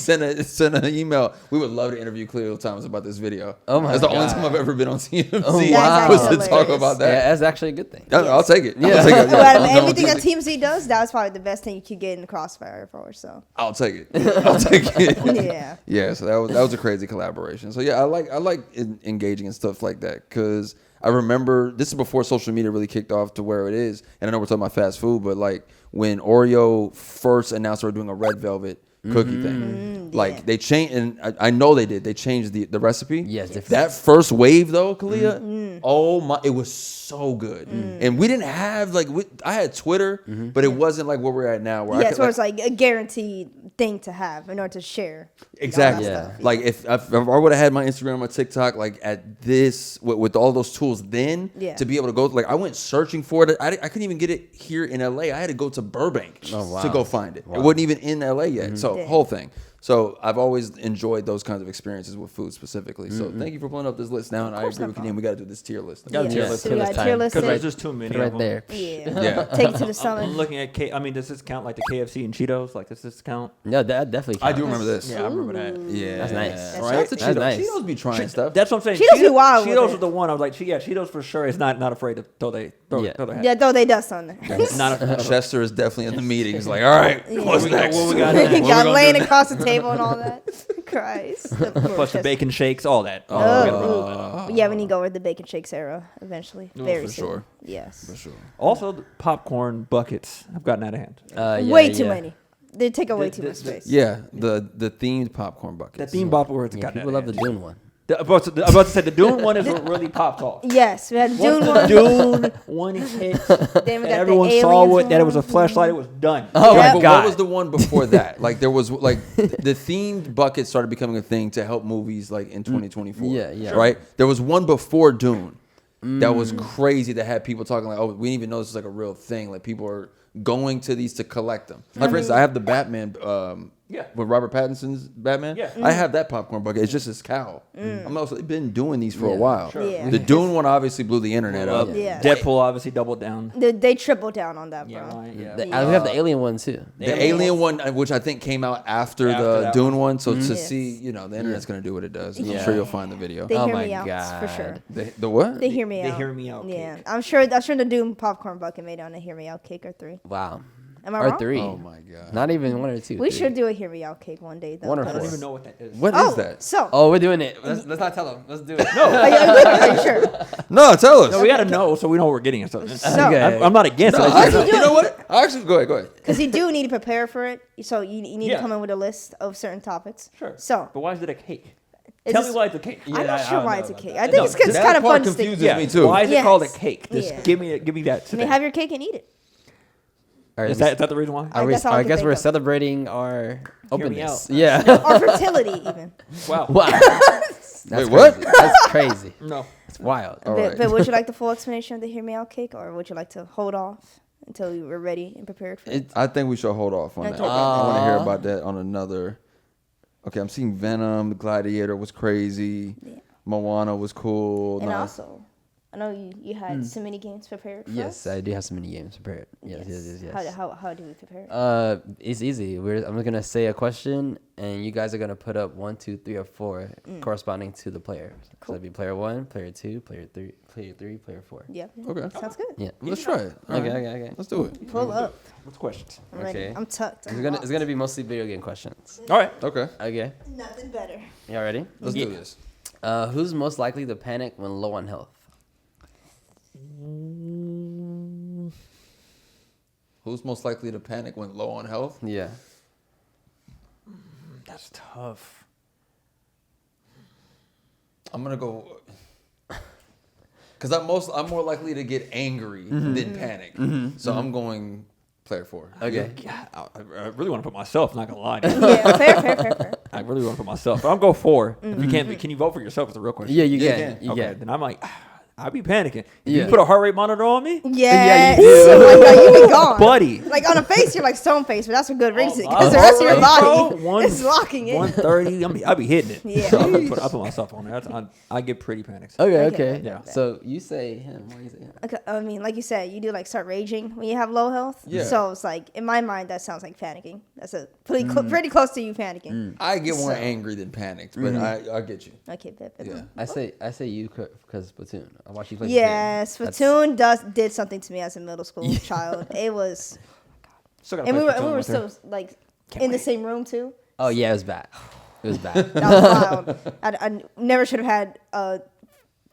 A: sent an email. We would love to interview Cleo Thomas about this video.
D: Oh my
A: That's the only
D: God.
A: time I've ever been on TMZ
D: Oh,
C: wow.
A: was to
C: That's
A: talk
C: hilarious.
A: about
D: Yeah,
A: that.
D: that's actually a good thing.
A: I'll take it.
D: Yeah.
A: I'll take it.
C: Out of
A: No,
C: everything that
A: just-
C: TMZ does, that was probably the best thing you could get in the crossfire for. So
A: I'll take it. I'll take it.
C: yeah,
A: Yeah, so that was a crazy collaboration. So yeah, I like engaging in stuff like that because I remember this is before social media really kicked off to where it is. And I know we're talking about fast food, but like when Oreo first announced they were doing a red velvet cookie thing. Like they changed, and I know they did. They changed the recipe.
D: Yes, different.
A: That first wave though, Kalia. Oh my, it was so good. And we didn't have I had Twitter, but it wasn't like where we're at now. Where I
C: Yeah,
A: could,
C: so it's like a guaranteed thing to have in order to share.
A: exactly.
C: All that
D: Yeah.
C: stuff.
A: Like if I would have had my Instagram, my TikTok, like at this with all those tools, then
C: Yeah.
A: to be able to go, like I went searching for it. I couldn't even get it here in LA. I had to go to Burbank to go find it. It wasn't even in LA yet. So
C: Yeah.
A: whole thing. So I've always enjoyed those kinds of experiences with food specifically. So thank you for pulling up this list now. And I agree with you. We got to do this tier list.
B: Got a tier
C: Yeah.
B: list.
C: So we got
D: Tier
C: tier
D: list
C: list.
B: Because there's
C: it.
B: just too many
D: Put it
B: of
D: right
B: them.
D: there.
A: Yeah.
C: Take it to the
B: I'm
C: summit.
B: looking at I mean, does this count like the KFC and Cheetos? Like, does this count?
D: No, that definitely.
A: I
D: Counts.
A: do remember this.
B: Yeah, I remember that.
A: Yeah,
D: That's nice.
A: Right?
C: That's
A: Cheetos.
D: That's nice.
A: Cheetos be trying stuff.
B: That's what I'm saying.
C: Cheetos be wild with
B: Cheetos
C: it.
B: was the one I was like, Cheetos for sure is not afraid to throw their hat.
C: Yeah, throw they dust on there.
B: Not a,
A: Chester is definitely in the meetings. Like, all right, what's
B: we got-
A: next?
B: what we got next?
A: What we
C: Got
A: gonna
C: laying
A: do
C: across the table and all that. Christ.
B: plus the bacon shakes, all that.
C: Oh,
B: We gotta bring all that up.
C: yeah, we need to go with the bacon shakes era eventually.
B: Oh,
C: Very
A: for
C: soon.
A: sure.
C: Yes.
A: For sure.
B: Also, the popcorn buckets have gotten out of hand.
D: Yeah,
C: way too
D: yeah.
C: many. They take away too
B: The-
C: much
B: the-
C: space.
A: Yeah, the themed popcorn buckets.
B: That theme bop words
D: Yeah,
B: got
D: people love the Dune one.
B: I'm about to say the Dune one is what really popped off.
C: Yes, we had
B: Once
C: Dune
B: the
C: one.
B: Dune one hit,
C: Then we
B: and
C: got
B: everyone
C: the
B: saw
C: aliens
B: that it was a
C: one.
B: flashlight, it was done.
D: Oh
C: Yeah.
D: my
A: But
D: god!
A: what was the one before that? Like there was like the themed bucket started becoming a thing to help movies like in 2024.
D: Yeah, yeah.
A: Right? There was one before Dune that was crazy that had people talking like, oh, we didn't even know this was like a real thing. Like people are going to these to collect them. Like for instance, I have the Batman
B: Yeah.
A: with Robert Pattinson's Batman.
B: Yeah.
A: I have that popcorn bucket. It's just his cowl. I'm also been doing these for a
D: Yeah,
A: while.
B: sure.
C: Yeah.
A: The Dune one obviously blew the internet up.
C: Yeah.
B: Deadpool obviously doubled down.
C: They tripled down on that, bro.
B: Yeah, right. Yeah.
D: we have the alien one too.
A: The Alien one, which I think came out after
B: After
A: the
B: that
A: Dune one, so to
C: Yes.
A: see, the internet's gonna do what it does. I'm
D: Yeah.
A: sure you'll find the video.
C: They
D: Oh
C: hear
D: my
C: me out for sure.
D: God.
A: The what?
C: They hear me
B: They
C: out.
B: hear me out
C: Yeah,
B: cake.
C: I'm sure the Doom popcorn bucket made on a hear me out cake or 3.
D: Wow.
C: Am I
D: Or
C: wrong?
D: 3.
A: Oh my god!
D: Not even 1 or 2.
C: We
D: 3.
C: should do a hear me out cake one day though.
D: One or
B: I don't
C: 'cause-
B: even know what that is.
A: What is
C: Oh,
A: that?
C: so
D: Oh, we're doing it. Let's not tell them. Let's do it.
B: No,
C: are you sure?
A: No, tell us.
B: no, we gotta know so we know what we're getting. So,
C: Okay.
B: I'm not against
A: No,
B: it.
A: actually, you know what? Actually, go ahead.
C: Because you do need to prepare for it. So you need
B: Yeah.
C: to come in with a list of certain topics.
B: Sure.
C: So
B: But why is it a cake?
C: is
B: Tell
C: this-
B: me why it's a cake.
C: I'm
D: Yeah,
C: not
D: I
C: sure
D: don't
C: why
D: know
C: it's a
D: about
C: cake.
D: that.
C: I think it's
A: That
C: kind of
A: part
C: fun to stick.
A: confuses me too.
B: Why is it
C: Yes.
B: called a cake? Just
C: Yeah.
B: give me that.
C: I
B: Today.
C: mean, have your cake and eat it.
D: All right,
B: is that the reason why?
C: That's all I
D: I
C: can
D: guess
C: think
D: we're
C: of.
D: celebrating our
B: Hear me
D: openness.
B: out.
D: Yeah.
C: Or fertility even.
B: Wow.
D: Wow. That's
A: Wait, what?
D: crazy. That's crazy.
B: No.
D: It's wild.
A: All
C: But,
A: right.
C: but would you like the full explanation of the hear me out cake, or would you like to hold off until you were ready and prepared for it?
A: I think we should hold off on that.
C: Okay.
A: I want to hear about that on another. Okay, I'm seeing Venom. Gladiator was crazy.
C: Yeah.
A: Moana was cool.
C: And
A: Nice.
C: also, I know you had so many games prepared for
D: Yes,
C: us.
D: I do have so many games prepared. Yes.
C: How do we prepare it?
D: It's easy. I'm gonna say a question, and you guys are gonna put up 1, 2, 3, or 4 corresponding to the player. So
C: Cool.
D: it'd be player 1, player 2, player 3, player 4.
C: Yep.
A: Okay.
C: Sounds good.
D: Yeah.
A: Let's try it. All right.
D: Okay.
A: Let's do it.
C: Pull up.
B: What's questions?
C: I'm ready.
D: Okay.
C: I'm tucked.
D: It's gonna be mostly video game questions.
B: All right.
A: Okay.
D: Okay.
C: Nothing better.
D: Y'all ready?
A: Let's do this.
D: Who's most likely to panic when low on health?
A: Who's most likely to panic when low on health?
D: Yeah.
B: That's tough.
A: I'm gonna go because I'm more likely to get angry than panic. So I'm going player 4.
D: Okay.
B: Yeah, I really want to put myself. Not gonna lie.
C: Yeah, fair.
B: I really want to put myself. But I'll go 4. If you can't, can you vote for yourself? Is the real question.
D: Yeah, you
A: Yeah,
D: can. You
B: Okay.
D: can.
B: Then I'm like, I'd be panicking.
D: Yeah.
B: You put a heart rate monitor on me,
C: Yes.
D: you do.
C: Oh my God, you be gone.
B: buddy.
C: Like on a face, you're like stone face, but that's for good reason
B: Oh,
C: because the
B: my
C: rest of your
B: heart
C: body
B: rate, bro,
C: is locking in.
B: 130. I'll be hitting it.
C: Yeah.
B: So I put myself on there. I get pretty panicked.
D: Okay.
C: Okay.
B: Yeah.
D: So you say him. Why you say him?
C: Okay, I mean, like you said, you do like start raging when you have low health.
A: Yeah.
C: So it's like in my mind, that sounds like panicking. That's a pretty close to you panicking.
A: I get more
C: So-
A: angry than panicked, but I get you.
C: Okay, bet.
A: Yeah.
D: I say you because Splatoon. I watch you play.
C: Yeah,
D: That's-
C: Splatoon did something to me as a middle school child. It was,
B: Still gotta
C: and we
B: play
C: were
B: Splatoon
C: we were
B: with her.
C: still like in the same room too.
D: Oh yeah, it was bad. It was bad.
C: That was wild. I never should have had a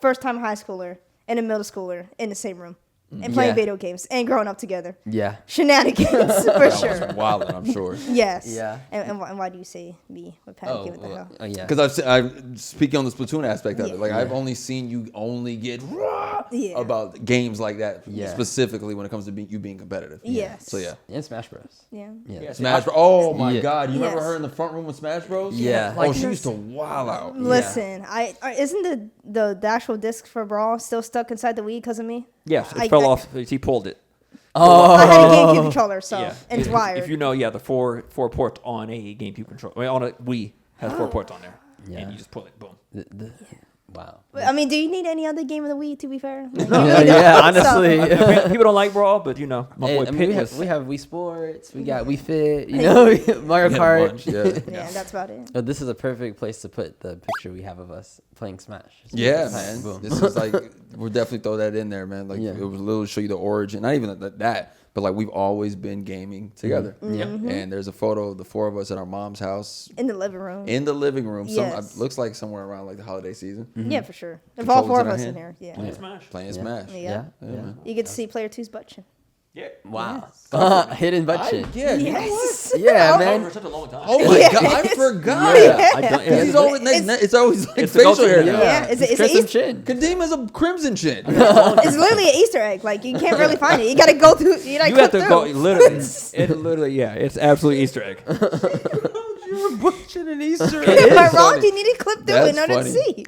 C: first time high schooler and a middle schooler in the same room. and playing
D: Yeah.
C: video games and growing up together.
D: Yeah.
C: Shenanigans for sure.
A: Wild, I'm sure.
C: Yes.
D: Yeah.
C: And why do you say me with panicking? What the hell?
D: Yeah.
A: Because I'm speaking on the Splatoon aspect of
C: Yeah.
A: it. Like I've only seen you only get
C: Yeah.
A: about games like that
D: Yeah.
A: specifically when it comes to you being competitive.
C: Yes.
A: So yeah.
D: And Smash Bros.
C: Yeah.
D: Yeah.
A: Smash Bros. Oh my
D: Yeah.
A: God! You remember
C: Yes.
A: her in the front room with Smash Bros?
D: Yeah.
A: Oh,
C: Like
A: she
C: this-
A: used to wow out.
C: Listen, isn't the actual disc for Brawl still stuck inside the Wii because of me?
B: Yes, it
C: I-
B: fell
C: I-
B: off. He pulled it.
C: I had a GameCube controller, so
B: Yeah,
C: and it's
B: If-
C: wired.
B: If you know, yeah, the four ports on a GameCube controller, on a Wii has 4 ports on there,
D: Yeah.
B: and you just pull it, boom.
D: Wow.
C: I mean, do you need any other game of the Wii? To be fair, like,
D: Yeah, honestly.
B: People don't like Brawl, but you know, my boy
D: I mean,
B: Pitt
D: we
B: was.
D: have Wii Sports, we got Wii Fit, you know, Mario
A: We had a
D: Kart.
A: bunch, yeah.
C: yeah, that's about it.
D: But this is a perfect place to put the picture we have of us playing Smash. Just
A: Yeah,
D: put it
A: man.
D: boom.
A: This is like we'll definitely throw that in there, man. Like
D: Yeah.
A: it was literally show you the origin, not even that, but like we've always been gaming together.
D: Yeah.
A: And there's a photo of the 4 of us at our mom's house
C: In the living room.
A: in the living room. Some
C: Yes.
A: looks like somewhere around like the holiday season,
C: Yeah, for sure. If all four of
A: Controllers
C: us
A: in
C: in
A: our
C: here, yeah.
B: Playing Smash.
A: playing
D: Yeah.
A: Smash.
C: Yeah.
D: Yeah.
A: Yeah,
D: Yeah.
A: man.
C: You get to see player two's butt chin.
B: Yeah.
D: Wow.
C: Yes.
D: Hidden butt chin.
A: Yeah, you know what?
C: Yes.
D: Yeah,
B: Oh,
D: man.
B: for such a long time.
A: Oh my
C: Yeah.
A: God, I forgot.
B: Yeah, I don't, yeah,
A: He's always it's always like
B: It's the
A: facial
B: go-to,
A: hair
B: yeah.
A: now.
C: Yeah, it's an
D: Crimson
C: Easter.
D: chin.
A: Kadeem is a crimson chin.
C: It's literally an Easter egg. Like you can't really find it. You gotta go through. You gotta
B: you
C: click
B: have to
C: through.
B: go literally. It literally, yeah, it's absolutely Easter egg.
A: You're a butch in an Easter
B: It
A: egg.
B: is
C: Am I wrong?
A: funny.
C: You need to clip through
A: That's
C: in order
A: funny.
C: to see.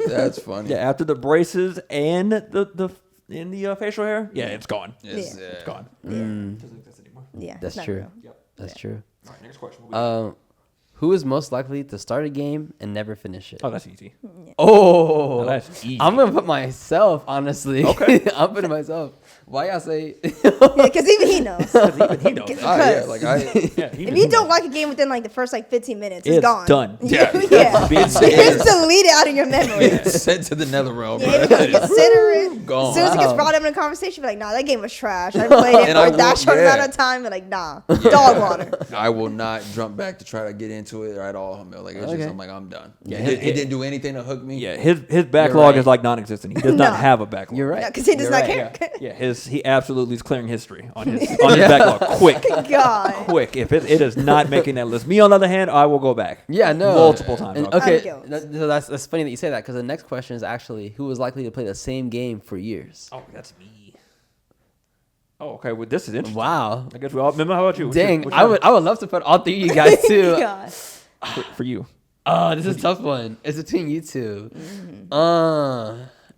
A: That's funny.
B: Yeah, after the braces and the facial hair, yeah, it's gone.
A: It's,
C: Yeah.
B: It's gone.
D: Mm,
B: Doesn't exist anymore.
C: Yeah,
D: That's
C: it's not
D: true.
C: real.
B: Yep.
D: that's true.
B: All right, next question. What we got?
D: Who is most likely to start a game and never finish it?
B: Oh, that's easy.
D: Oh,
B: That's easy.
D: I'm gonna put myself, honestly.
B: Okay.
D: I'm putting myself. Why y'all say?
C: Because even he knows.
B: Even he knows.
A: yeah, like I.
B: Yeah, he
C: If you don't like a game within like the first like 15 minutes, it's
B: It's
C: gone.
B: done.
C: Yeah.
B: Yeah.
C: It's deleted out of your memory.
A: It's sent to the nether realm.
C: Yeah, you gotta consider it.
A: Gone.
C: As soon as it gets
D: Wow.
C: brought up in a conversation, be like, nah, that game was trash. I played it
A: And I
C: for that
A: will-
C: short
A: yeah.
C: amount of time. Be like, nah, dog water.
A: I will not jump back to try to get into it at all. Like it's
D: Okay.
A: just, I'm like, I'm done.
B: Yeah,
A: it didn't do anything to hook me.
B: Yeah, his backlog
D: right.
B: is like non-existent. He does
C: No.
B: not have a backlog.
D: You're right.
C: No, 'cause he does
D: You're
C: not
D: right.
C: care.
B: Yeah, he absolutely is clearing history on his backlog. Quick,
C: God.
B: quick. If it is not making that list, me on the other hand, I will go back.
D: Yeah, no.
B: Multiple times.
D: And,
B: I'll-
D: okay,
C: I'm
D: that's funny that you say that because the next question is actually who was likely to play the same game for years.
B: Oh, that's me. Oh, okay. Well, this is interesting.
D: Wow.
B: I guess we all remember. How about you? What's
D: Dang,
B: your-
D: I would love to put all 3 of you guys too.
C: God.
B: for you.
D: Oh, this is a tough one. It's between you 2.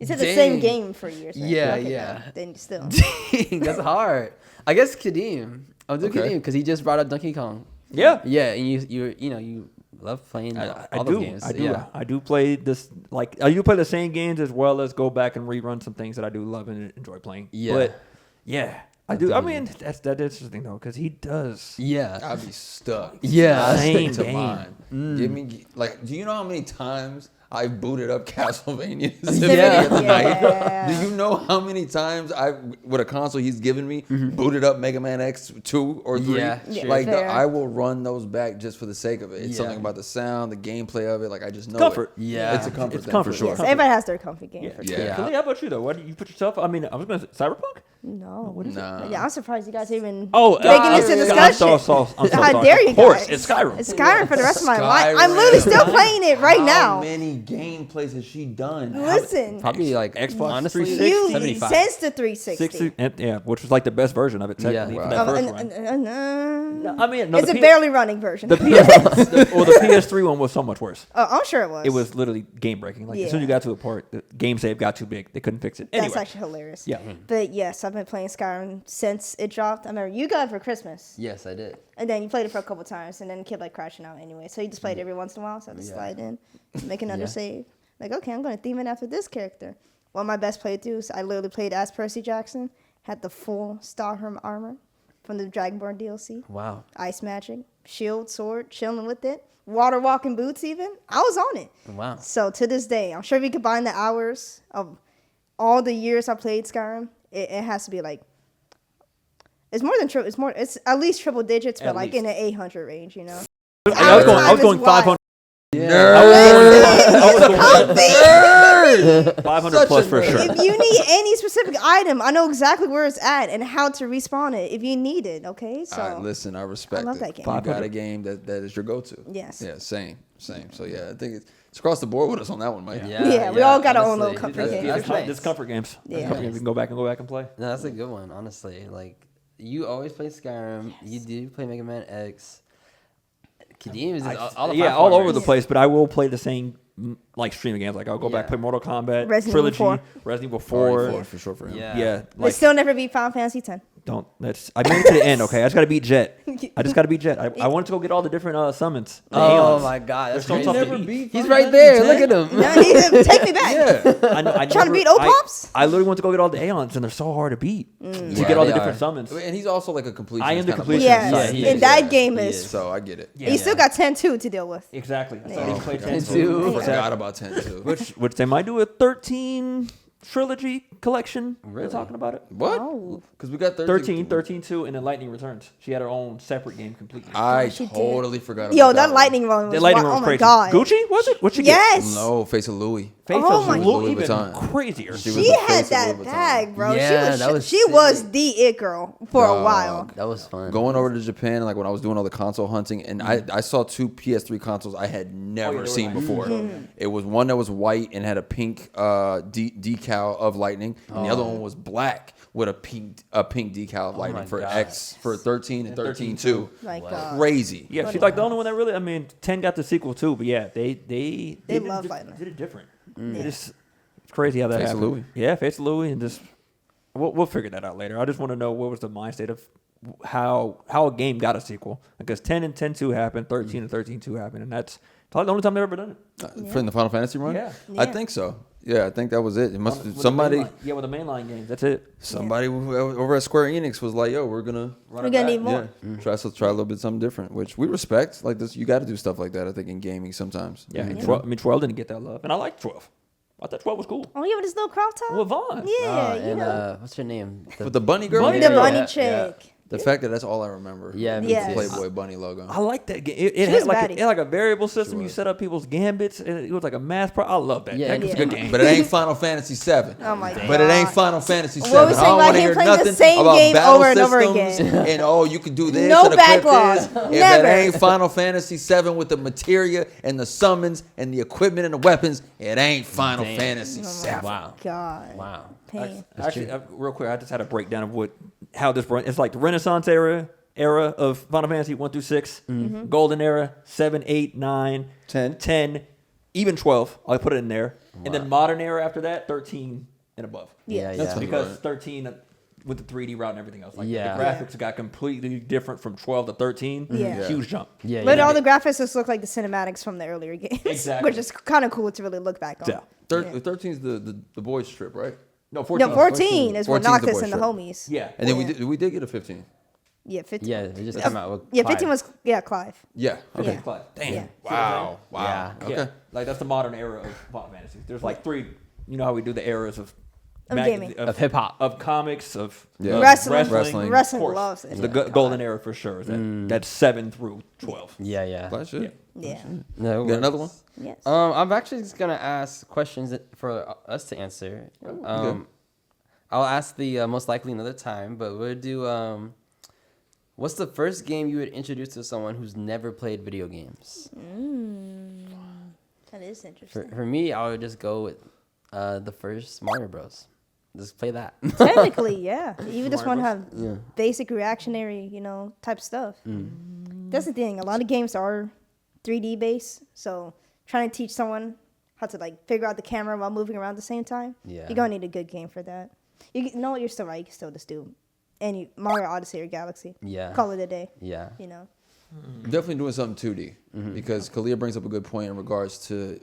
C: You said the same
D: Dang.
C: game for years. Right?
D: Yeah,
C: Okay,
D: yeah.
C: Then still.
D: Dang, that's hard. I guess Kadeem. I'll do
A: Okay.
D: Kadeem because he just brought up Donkey Kong.
B: Yeah.
D: Yeah, and you love playing
B: I
D: all
B: do.
D: those games.
B: I do.
D: Yeah.
B: I do play this. Like I do play the same games as well as go back and rerun some things that I do love and enjoy playing.
D: Yeah.
B: But yeah, I do. I
D: definitely.
B: mean, that's interesting though because he does.
D: Yeah.
A: I'd be stuck.
D: Yeah.
B: Same
A: to
B: game.
A: mine. Give me like, do you know how many times I booted up Castlevania?
D: Yeah.
A: the other night?
C: Yeah.
A: Do you know how many times I, with a console he's given me, booted up Mega Man X 2 or 3?
D: Yeah,
C: Yeah,
A: Like
C: fair.
A: I will run those back just for the sake of it. It's
D: Yeah.
A: something about the sound, the gameplay of it. Like I just know
B: Comfort.
A: it.
D: Yeah.
A: It's a comfort
B: It's
A: thing
B: comfort,
A: for sure.
C: Yes, everybody has their comfy game.
B: Yeah.
C: For
A: Yeah.
C: sure.
D: Yeah.
B: Khalid, how about you though? What do you put yourself? I mean, I was gonna say Cyberpunk.
C: No.
B: What is it?
A: Nah.
C: Yeah, I'm surprised you guys even
B: Oh,
C: making this a discussion.
B: I'm so
C: How
B: sorry.
C: dare you
B: Of course,
C: guys?
B: it's Skyrim.
C: It's Skyrim for the rest of my life. I'm literally still playing it right
A: How
C: now.
A: many gameplays has she done?
C: Listen,
D: Probably like
B: Xbox
D: honestly
B: 360.
C: you
D: 75.
C: since the 360.
B: Yeah, which was like the best version of it technically.
D: Yeah.
B: for that
A: Wow.
B: first run.
C: No,
B: I mean, no,
C: it's
B: the
C: a
B: P-
C: barely running version.
B: the PS3 one was so much worse.
C: Oh, I'm sure it was.
B: It was literally game breaking. Like as soon as you
C: Yeah.
B: got to a part, the game save got too big. They couldn't fix it.
C: That's
B: Anyway,
C: actually hilarious.
B: yeah.
C: But yes, I've been playing Skyrim since it dropped. I remember you got it for Christmas.
D: Yes, I did.
C: And then you played it for a couple times, and then it kept like crashing out anyway. So you just played it every once in a while. So I just
D: Yeah.
C: slide in, make another
D: Yeah.
C: save. Like, okay, I'm going to theme it after this character. One of my best playthroughs, I literally played as Percy Jackson, had the full Starhelm armor from the Dragonborn DLC,
D: Wow.
C: ice magic, shield, sword, chilling with it, water walking boots even. I was on it.
D: Wow.
C: So to this day, I'm sure if we combine the hours of all the years I played Skyrim, it has to be like, it's more than triple. It's at least triple digits, but
B: At
C: like
B: least.
C: in the 800 range, you know.
B: I was
C: Time
B: going
C: is wild.
B: 500 I was going
A: Nerd.
B: 500
A: Such
B: plus
A: a
B: for
A: nerd.
B: sure.
C: If you need any specific item, I know exactly where it's at and how to respawn it if you need it. Okay, so
A: All right, listen, I respect
C: love
A: it.
C: that game.
A: You got a game that is your go-to.
C: Yes.
A: Yeah, same. So yeah, I think it's across the board with us on that one, Mike.
C: Yeah, we all got our own little
D: honestly.
C: comfort games.
D: That's nice.
B: This comfort games.
C: Yeah.
B: Comfort games. We can go back and play.
D: No, that's a good one, honestly. Like, you always play Skyrim. You do play Mega Man X. Kadeem is all the
B: all over the
D: platformers.
B: place, but I will play the same like streaming games. Like I'll go back
D: Yeah.
B: play Mortal Kombat,
C: Resident
B: Trilogy,
C: Evil 4.
B: Resident Evil 4.
A: 4 for sure for him.
B: Yeah,
C: But
B: like
C: still never beat Final Fantasy X.
B: don't. That's I made it to the end. Okay, I just gotta beat Jet. I just gotta beat Jet. I wanted to go get all the different summons. The
D: Oh
B: Aeons.
D: my god, that's
B: They're so
D: crazy.
B: tough to beat.
D: He's right there. Look at him.
C: No, take me back.
A: Yeah.
B: I
C: Trying to beat O-Pops?
B: I literally went to go get all the Aeons, and they're so hard to beat to
A: Yeah,
B: get all the
D: they
B: different
D: are.
B: summons.
A: And he's also like a completionist.
B: I am the
A: kind of
B: completionist.
A: player.
C: Yeah,
B: Yeah,
D: he
C: and
D: is.
C: that game
D: He
C: is.
D: is.
A: So I get it.
B: Yeah.
C: You still got 10-2 to deal with.
B: Exactly. I still need to play 10
D: Two.
B: too.
A: Forgot about 10 too.
B: Which they might do a 13 trilogy collection.
D: Really?
B: They're talking about it.
A: What?
C: Oh.
A: Because we got
B: 13 2, and then Lightning Returns. She had her own separate game completely.
A: I
C: She did.
A: totally forgot about
C: Yo, that
A: one.
C: lightning run was.
B: The Lightning
C: oh
B: Run was
C: my
B: crazy.
C: god.
B: Gucci was it? What she get?
C: Yes.
A: No, Face of Louis.
B: Face
C: Oh
B: of
C: my
B: Louis
A: God.
B: even
A: Vuitton.
B: crazier.
A: She was
C: She
A: the
C: had
A: face of
C: that
A: Louis Vuitton.
C: bag, bro.
D: Yeah, that was
C: she was the it girl for a
A: Dog.
C: while.
D: That was fun.
A: Going over to Japan, like when I was doing all the console hunting, and I saw 2 PS3 consoles I had never
B: they were
A: seen
B: nice.
A: before. It was one that was white and had a pink decal of lightning, and the other one was black with a pink decal of lightning
D: my
A: for
D: God.
A: X for 13 and 13 too.
C: Like,
A: Crazy.
B: Yeah, she's like the only one that really. I mean, 10 got the sequel too, but yeah, they did
C: love
B: it,
C: Lightning.
B: did it different. It's crazy how that
A: Face of
B: happened.
A: Louis.
B: Yeah, Face of Louis, and just we'll figure that out later. I just want to know what was the mind state of how a game got a sequel, because 10 and 10-2 happened, 13 and 13-2 happened, and that's probably the only time they've ever done it.
A: For the Final Fantasy run?
B: Yeah.
A: I
C: Yeah.
A: think so. Yeah, I think that was it. It must
B: With the
A: somebody
B: mainline- yeah, with the mainline games, that's it.
A: somebody over at Square Enix was like, "Yo, we're gonna run
C: We're
A: it
C: gonna
A: back."
C: need more.
A: Yeah, try a little bit something different, which we respect. Like this, you got to do stuff like that. I think in gaming sometimes.
B: Yeah, and 12 didn't get that love, and I like 12. I thought 12 was cool.
C: Oh yeah, with this little crop top.
B: Well, Vaughn.
C: Yeah, you
D: and
C: know.
D: what's her name?
A: With the bunny girl.
B: Bunny
C: The
B: girl.
C: bunny
D: Yeah,
C: chick.
A: The fact that that's all I remember.
D: Yeah, me
C: Yes.
D: too.
A: Playboy bunny logo.
B: I like that game. It
C: She
B: had
C: was
B: like
C: baddie.
B: it had like a variable system.
A: She
B: You
A: was.
B: set up people's gambits, and it was like a math pro. I love that.
D: Yeah,
B: That was a
C: yeah.
B: good game.
A: But it ain't Final Fantasy VII.
C: Oh my god.
A: But it ain't Final Fantasy VII.
C: What we
A: I
C: saying
A: don't
C: about
A: want to
C: him
A: hear
C: playing the
A: nothing
C: same
A: about
C: game
A: battle
C: over and over
A: systems
C: again.
A: and oh, you can do this.
C: No
A: and equip
C: backlog.
A: this. If
C: Never.
A: it ain't Final Fantasy VII with the materia and the summons and the equipment and the weapons, it ain't Final Fantasy VII.
D: Wow.
C: God.
D: Wow.
C: Pain.
B: Actually, real quick, I just had a breakdown of how this run. It's like the Renaissance era of Final Fantasy 1 through 6, Golden era 7, 8, 9, 10, even 12. I'll put it in there, and then Modern era after that 13 and above.
C: Yeah.
A: That's fine.
B: Because
A: Right.
B: 13 with the 3D route and everything else. Like
D: Yeah.
B: the graphics got completely different from 12 to 13.
C: Yeah.
B: Huge jump.
D: Yeah,
C: But
D: yeah.
C: all the graphics just look like the cinematics from the earlier games,
B: Exactly.
C: which is kind of cool to really look back on.
B: Yeah.
A: 13 is the boys strip, right?
B: No, 14.
C: No, 14 is when
A: 14 is the
C: Noctis
A: boy
C: and the
A: strip.
C: homies.
B: Yeah.
A: And then
C: Yeah.
A: we did get a 15.
C: Yeah, 15.
D: Yeah, they just came out with.
C: Yeah, 15
D: Clive.
C: was Clive.
A: Yeah. Okay.
C: Yeah.
B: Clive.
A: Damn.
C: Yeah.
A: Wow. Wow.
D: Yeah.
A: Okay.
B: Yeah, like that's the modern era of Final Fantasy. There's like 3. You know how we do the eras of
C: gaming.
D: Of hip-hop.
B: of comics, of
A: Yeah.
C: Wrestling.
A: Wrestling.
C: Wrestling
B: Of course.
C: loves it.
B: The golden era for sure. That's 7 through 12.
D: Yeah, yeah.
A: Flash shit.
C: Yeah.
D: No,
A: Got another one?
C: Yes.
D: I'm actually just gonna ask questions for us to answer.
A: Okay.
D: I'll ask the most likely another time, but we'll do. What's the first game you would introduce to someone who's never played video games?
C: That is interesting.
D: For me, I would just go with the first Mario Bros. Just play that.
C: Technically, yeah. You just want to have
D: Yeah.
C: basic reactionary, type stuff. That's the thing. A lot of games are 3D based, so trying to teach someone how to figure out the camera while moving around at the same time,
D: Yeah.
C: you're gonna need a good game for that. You know what? You're still right. You can still just do any Mario Odyssey or Galaxy.
D: Yeah.
C: Call it a day.
D: Yeah.
A: Definitely doing something 2D because Kalia brings up a good point in regards to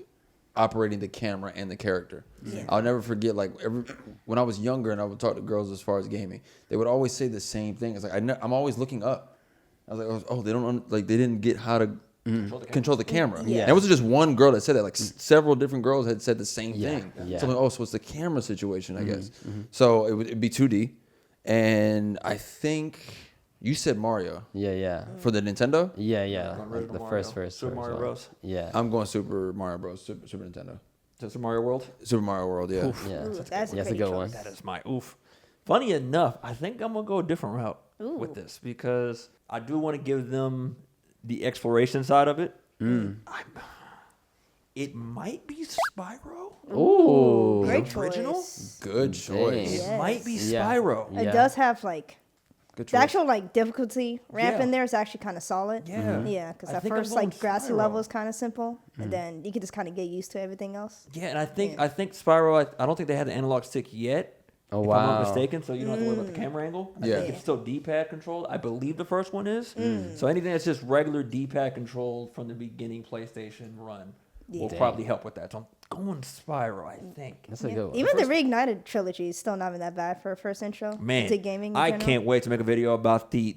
A: operating the camera and the character.
C: Yeah.
A: I'll never forget when I was younger and I would talk to girls as far as gaming, they would always say the same thing. It's like I'm always looking up. I was like, oh, they don't they didn't get how to control the camera.
C: Yeah.
A: And it wasn't just one girl that said that. Like several different girls had said the same thing.
D: Yeah.
A: So I'm like, so it's the camera situation, I guess. So it'd be 2D, and I think. You said Mario
D: Yeah.
A: for the Nintendo.
D: Yeah.
B: Original
D: Like the
B: Mario.
D: first.
B: Super Mario
D: one.
B: Bros.
D: Yeah.
A: I'm going Super Mario Bros. Super Nintendo.
B: Super Mario World.
A: Super Mario World. Yeah.
D: Yeah.
C: Ooh, that's a
D: Yeah, it's a
C: pretty
D: good
C: choice.
D: one.
B: That is my oof. Funny enough, I think I'm gonna go a different route
C: Ooh.
B: with this because I do want to give them the exploration side of it. It might be Spyro.
D: Ooh.
C: Great
B: original?
C: choice.
A: Good choice.
C: Yes.
B: It might be
D: Yeah.
B: Spyro.
D: Yeah.
C: It does have like
A: Good
C: the
A: choice.
C: actual like difficulty ramp
B: Yeah.
C: in there is actually kind of solid.
B: Yeah.
C: Yeah, because
B: I
C: that
B: think I'm
C: first
B: going
C: like grassy
B: Spyro.
C: level is kind of simple, and then you can just kind of get used to everything else.
B: Yeah, and I think
C: Yeah.
B: Spyro. I don't think they had the analog stick yet.
D: Oh,
B: if I'm not
D: wow.
B: mistaken, so you don't have to worry about the camera angle. I
A: Yeah.
B: think it's still D-pad controlled. I believe the first one is. So anything that's just regular D-pad controlled from the beginning PlayStation run will
C: Yeah.
B: probably help with that. So I'm going Spyro, I think.
D: That's a
C: Yeah.
D: good one.
C: Even the Reignited trilogy is still not even that bad for a first intro
B: Man,
C: to gaming. in
B: I
C: general.
B: can't wait to make a video about the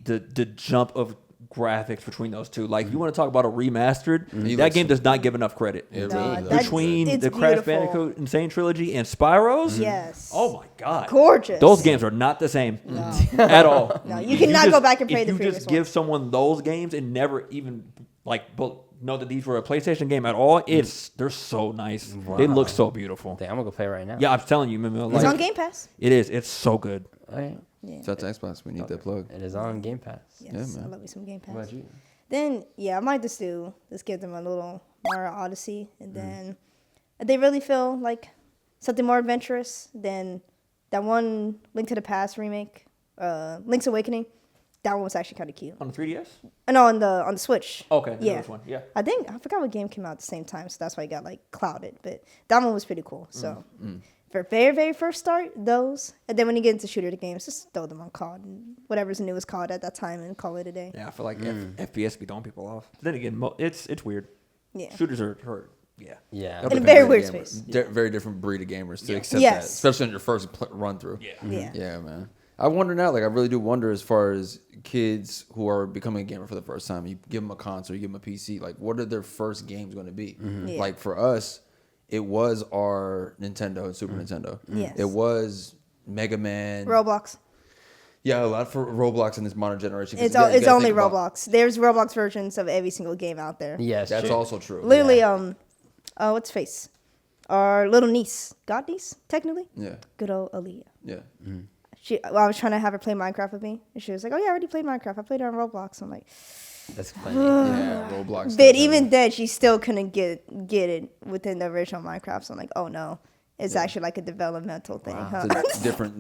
B: jump of graphics between those two. Like, you want to talk about a remastered?
A: He
B: That
A: looks-
B: game does not give enough credit.
A: It
C: No,
A: really
C: that-
B: Between
C: it's
B: the Crash
C: beautiful.
B: Bandicoot Insane Trilogy and Spyro's,
C: Yes.
B: oh my god,
C: Gorgeous.
B: Those games are not the same
C: No.
B: at all.
C: No, you
B: If
C: cannot
B: just-
C: go back and play
B: if
C: the
B: you
C: previous
B: just give
C: ones.
B: someone those games and never even know that these were a PlayStation game at all, they're so nice. They look so beautiful.
D: Dang, I'm gonna go play right now.
B: Yeah, I'm telling you, man.
C: It's
B: Like,
C: on Game Pass.
B: it is. It's so good.
D: Oh, yeah.
C: Yeah.
A: Shout out to Xbox. We need that plug.
D: It is on Game Pass.
C: Yes,
A: man.
C: I love me some Game Pass.
D: What about you?
C: Then I might just give them a little Mario Odyssey, and then if they really feel like something more adventurous than that one Link to the Past remake, Link's Awakening. That one was actually kind of cute.
B: On the 3DS?
C: No, on the Switch.
B: Okay, the
C: Yeah.
B: newest one. Yeah.
C: I forgot what game came out at the same time, so that's why it got like clouded. But that one was pretty cool. So for very, very first start, those, and then when you get into shooter games, just throw them on COD and whatever's the newest COD at that time and call it a day.
B: Yeah, I feel like FPS be throwing people off. Then again, it's weird.
C: Yeah.
B: Shooters are yeah.
D: Yeah.
C: In a very weird
A: Gamers.
C: space.
A: Very different breed of gamers to accept
C: Yes.
A: that, especially on your first run through.
B: Yeah.
C: Yeah.
A: Yeah, man. I wonder now, like I really do wonder as far as kids who are becoming a gamer for the first time, you give them a console, you give them a PC, like what are their first games going to be?
C: Yeah.
A: Like for us, it was our Nintendo and Super Nintendo.
C: Yes.
A: It was Mega Man.
C: Roblox.
A: Yeah, a lot for Roblox in this modern generation. 'cause
C: It's
A: you gotta- you
C: it's
A: gotta
C: only
A: think about-
C: Roblox. There's Roblox versions of every single game out there.
D: Yes.
A: That's
D: true.
A: also true.
C: Literally, what's face? Our little niece, god niece, technically.
A: Yeah.
C: Good old Aaliyah.
A: Yeah.
C: I was trying to have her play Minecraft with me, and she was like, "Oh yeah, I already played Minecraft. I played it on Roblox." I'm like,
D: That's funny.
A: Yeah, Roblox.
C: but even then, she still couldn't get it within the original Minecraft. So I'm like, "Oh no, it's actually like a developmental thing, huh?"
A: It's different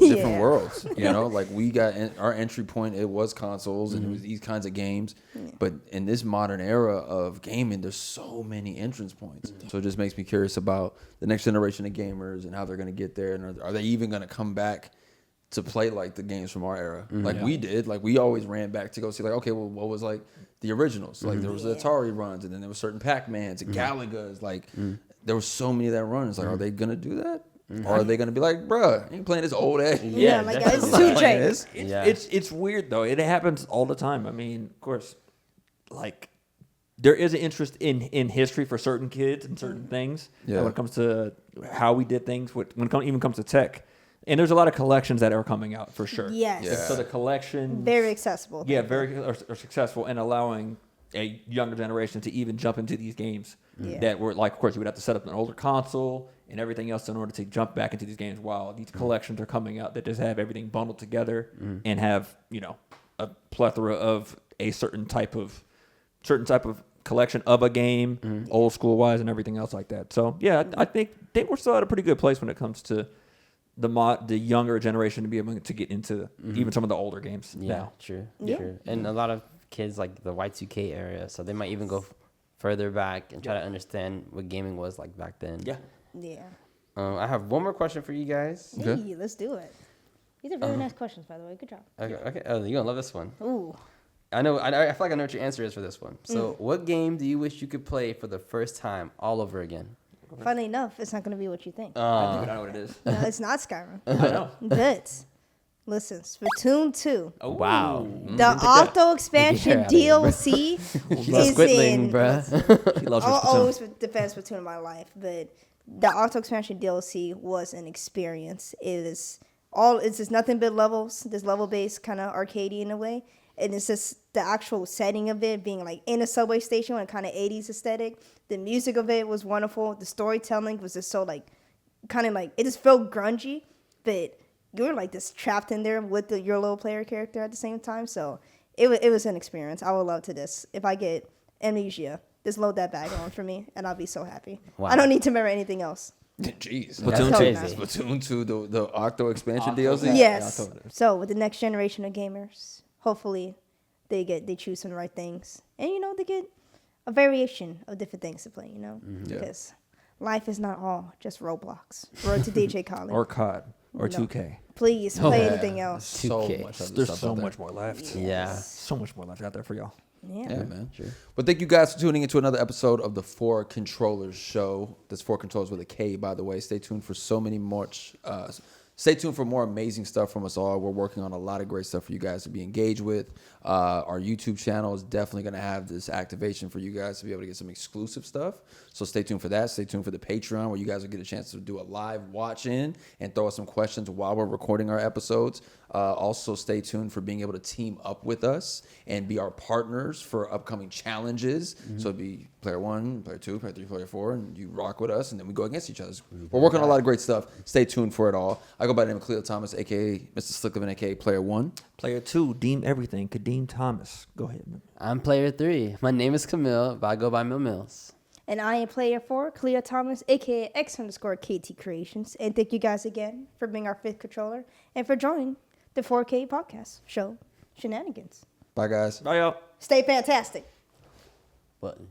C: Yeah.
A: worlds. You know, like we got our entry point. It was consoles and it was these kinds of games. But in this modern era of gaming, there's so many entrance points. So it just makes me curious about the next generation of gamers and how they're going to get there, and are they even going to come back to play like the games from our era, like we did. Like we always ran back to go see, like, okay, well, what was like the originals? Like there was the Atari runs, and then there was certain Pac-Mans and Galagas. Like there was so many of that runs. Like, are they gonna do that, or are they gonna be like, bruh, you ain't playing this old ass?
C: Yeah, like
D: definitely.
C: it's too jank.
A: This.
D: Yeah.
B: It's weird though. It happens all the time. I mean, of course, like there is an interest in history for certain kids and certain things.
A: Yeah.
B: When it comes to how we did things, even comes to tech, and there's a lot of collections that are coming out for sure.
C: Yes.
A: Yeah.
B: So the collection,
C: Very accessible.
B: yeah, very are successful in allowing a younger generation to even jump into these games
C: Yeah.
B: that were like, of course, you would have to set up an older console and everything else in order to jump back into these games. While these collections are coming out that just have everything bundled together and have a plethora of a certain type of collection of a game, old school wise, and everything else like that. So yeah, I think we're still at a pretty good place when it comes to the younger generation to be able to get into even some of the older games
D: Yeah,
B: now.
D: true.
C: Yeah.
D: True. And a lot of kids like the Y2K area, so they might even go further back and try to understand what gaming was like back then.
B: Yeah.
C: Yeah.
D: I have one more question for you guys.
A: Okay.
C: Hey, let's do it. These are very nice questions, by the way. Good job.
D: Okay. Oh, you're gonna love this one.
C: Ooh.
D: I know. I feel like I know what your answer is for this one. So, what game do you wish you could play for the first time all over again?
C: Funny enough, it's not going to be what you think.
B: I think I know what it is.
C: No, it's not Skyrim.
B: I know.
C: But listen, Splatoon 2.
B: Oh,
D: Wow.
C: The Octo expansion
D: Get her outta
C: DLC
D: She's a
C: is
D: squidling,
C: in.
D: bruh.
B: She loves her
C: I'll
B: Splatoon.
C: always defend Splatoon in my life, but the Octo expansion DLC was an experience. It is it's just nothing but levels. This level based kind of arcadey in a way, and it's just the actual setting of it being like in a subway station with kind of 80s aesthetic. The music of it was wonderful. The storytelling was just so like kind of like it just felt grungy, but you were like just trapped in there with your little player character at the same time. So it was an experience. I would love to this. If I get Amnesia, just load that bag on for me, and I'll be so happy.
D: Wow.
C: I don't need to remember anything else.
A: Jeez.
B: Splatoon
D: That's
B: 2.
D: crazy.
A: Splatoon 2, the Octo expansion
B: Octo,
A: DLC?
B: yeah.
C: Yes.
B: I'll throw it in.
C: So with the next generation of gamers, hopefully they choose some right things, and they get a variation of different things to play.
A: Yeah.
C: Because life is not all just Roblox. Road to DJ Colin.
B: Or COD. Or
C: No.
B: 2K.
C: Please
D: Oh,
C: play
D: yeah.
C: anything else.
A: So
D: 2K.
A: much other
B: There's
A: stuff
B: so
A: out there.
B: much more left.
D: Yeah.
B: So much more left out there for y'all.
C: Yeah.
A: Yeah, man. Sure. But thank you guys for tuning into another episode of the 4kontrollers show. That's 4kontrollers with a K, by the way. Stay tuned for stay tuned for more amazing stuff from us all. We're working on a lot of great stuff for you guys to be engaged with. Our YouTube channel is definitely going to have this activation for you guys to be able to get some exclusive stuff. So stay tuned for that. Stay tuned for the Patreon, where you guys will get a chance to do a live watch in and throw us some questions while we're recording our episodes. Also, stay tuned for being able to team up with us and be our partners for upcoming challenges. So it'd be player 1, player 2, player 3, player 4, and you rock with us, and then we go against each other. We're working on a lot of great stuff. Stay tuned for it all. I go by the name of Cleo Thomas, a.k.a. Mr. Slicklivan, a.k.a. Player 1.
B: Player 2, Deem Everything. Kadeem Thomas. Go ahead, man.
D: I'm player 3. My name is Camille, but I go by Mill Mills.
C: And I am player 4, Cleo Thomas, aka X_KT Creations. And thank you guys again for being our 5th controller and for joining the 4K podcast show Shenanigans.
A: Bye, guys.
B: Bye, y'all.
C: Stay fantastic.
D: Button.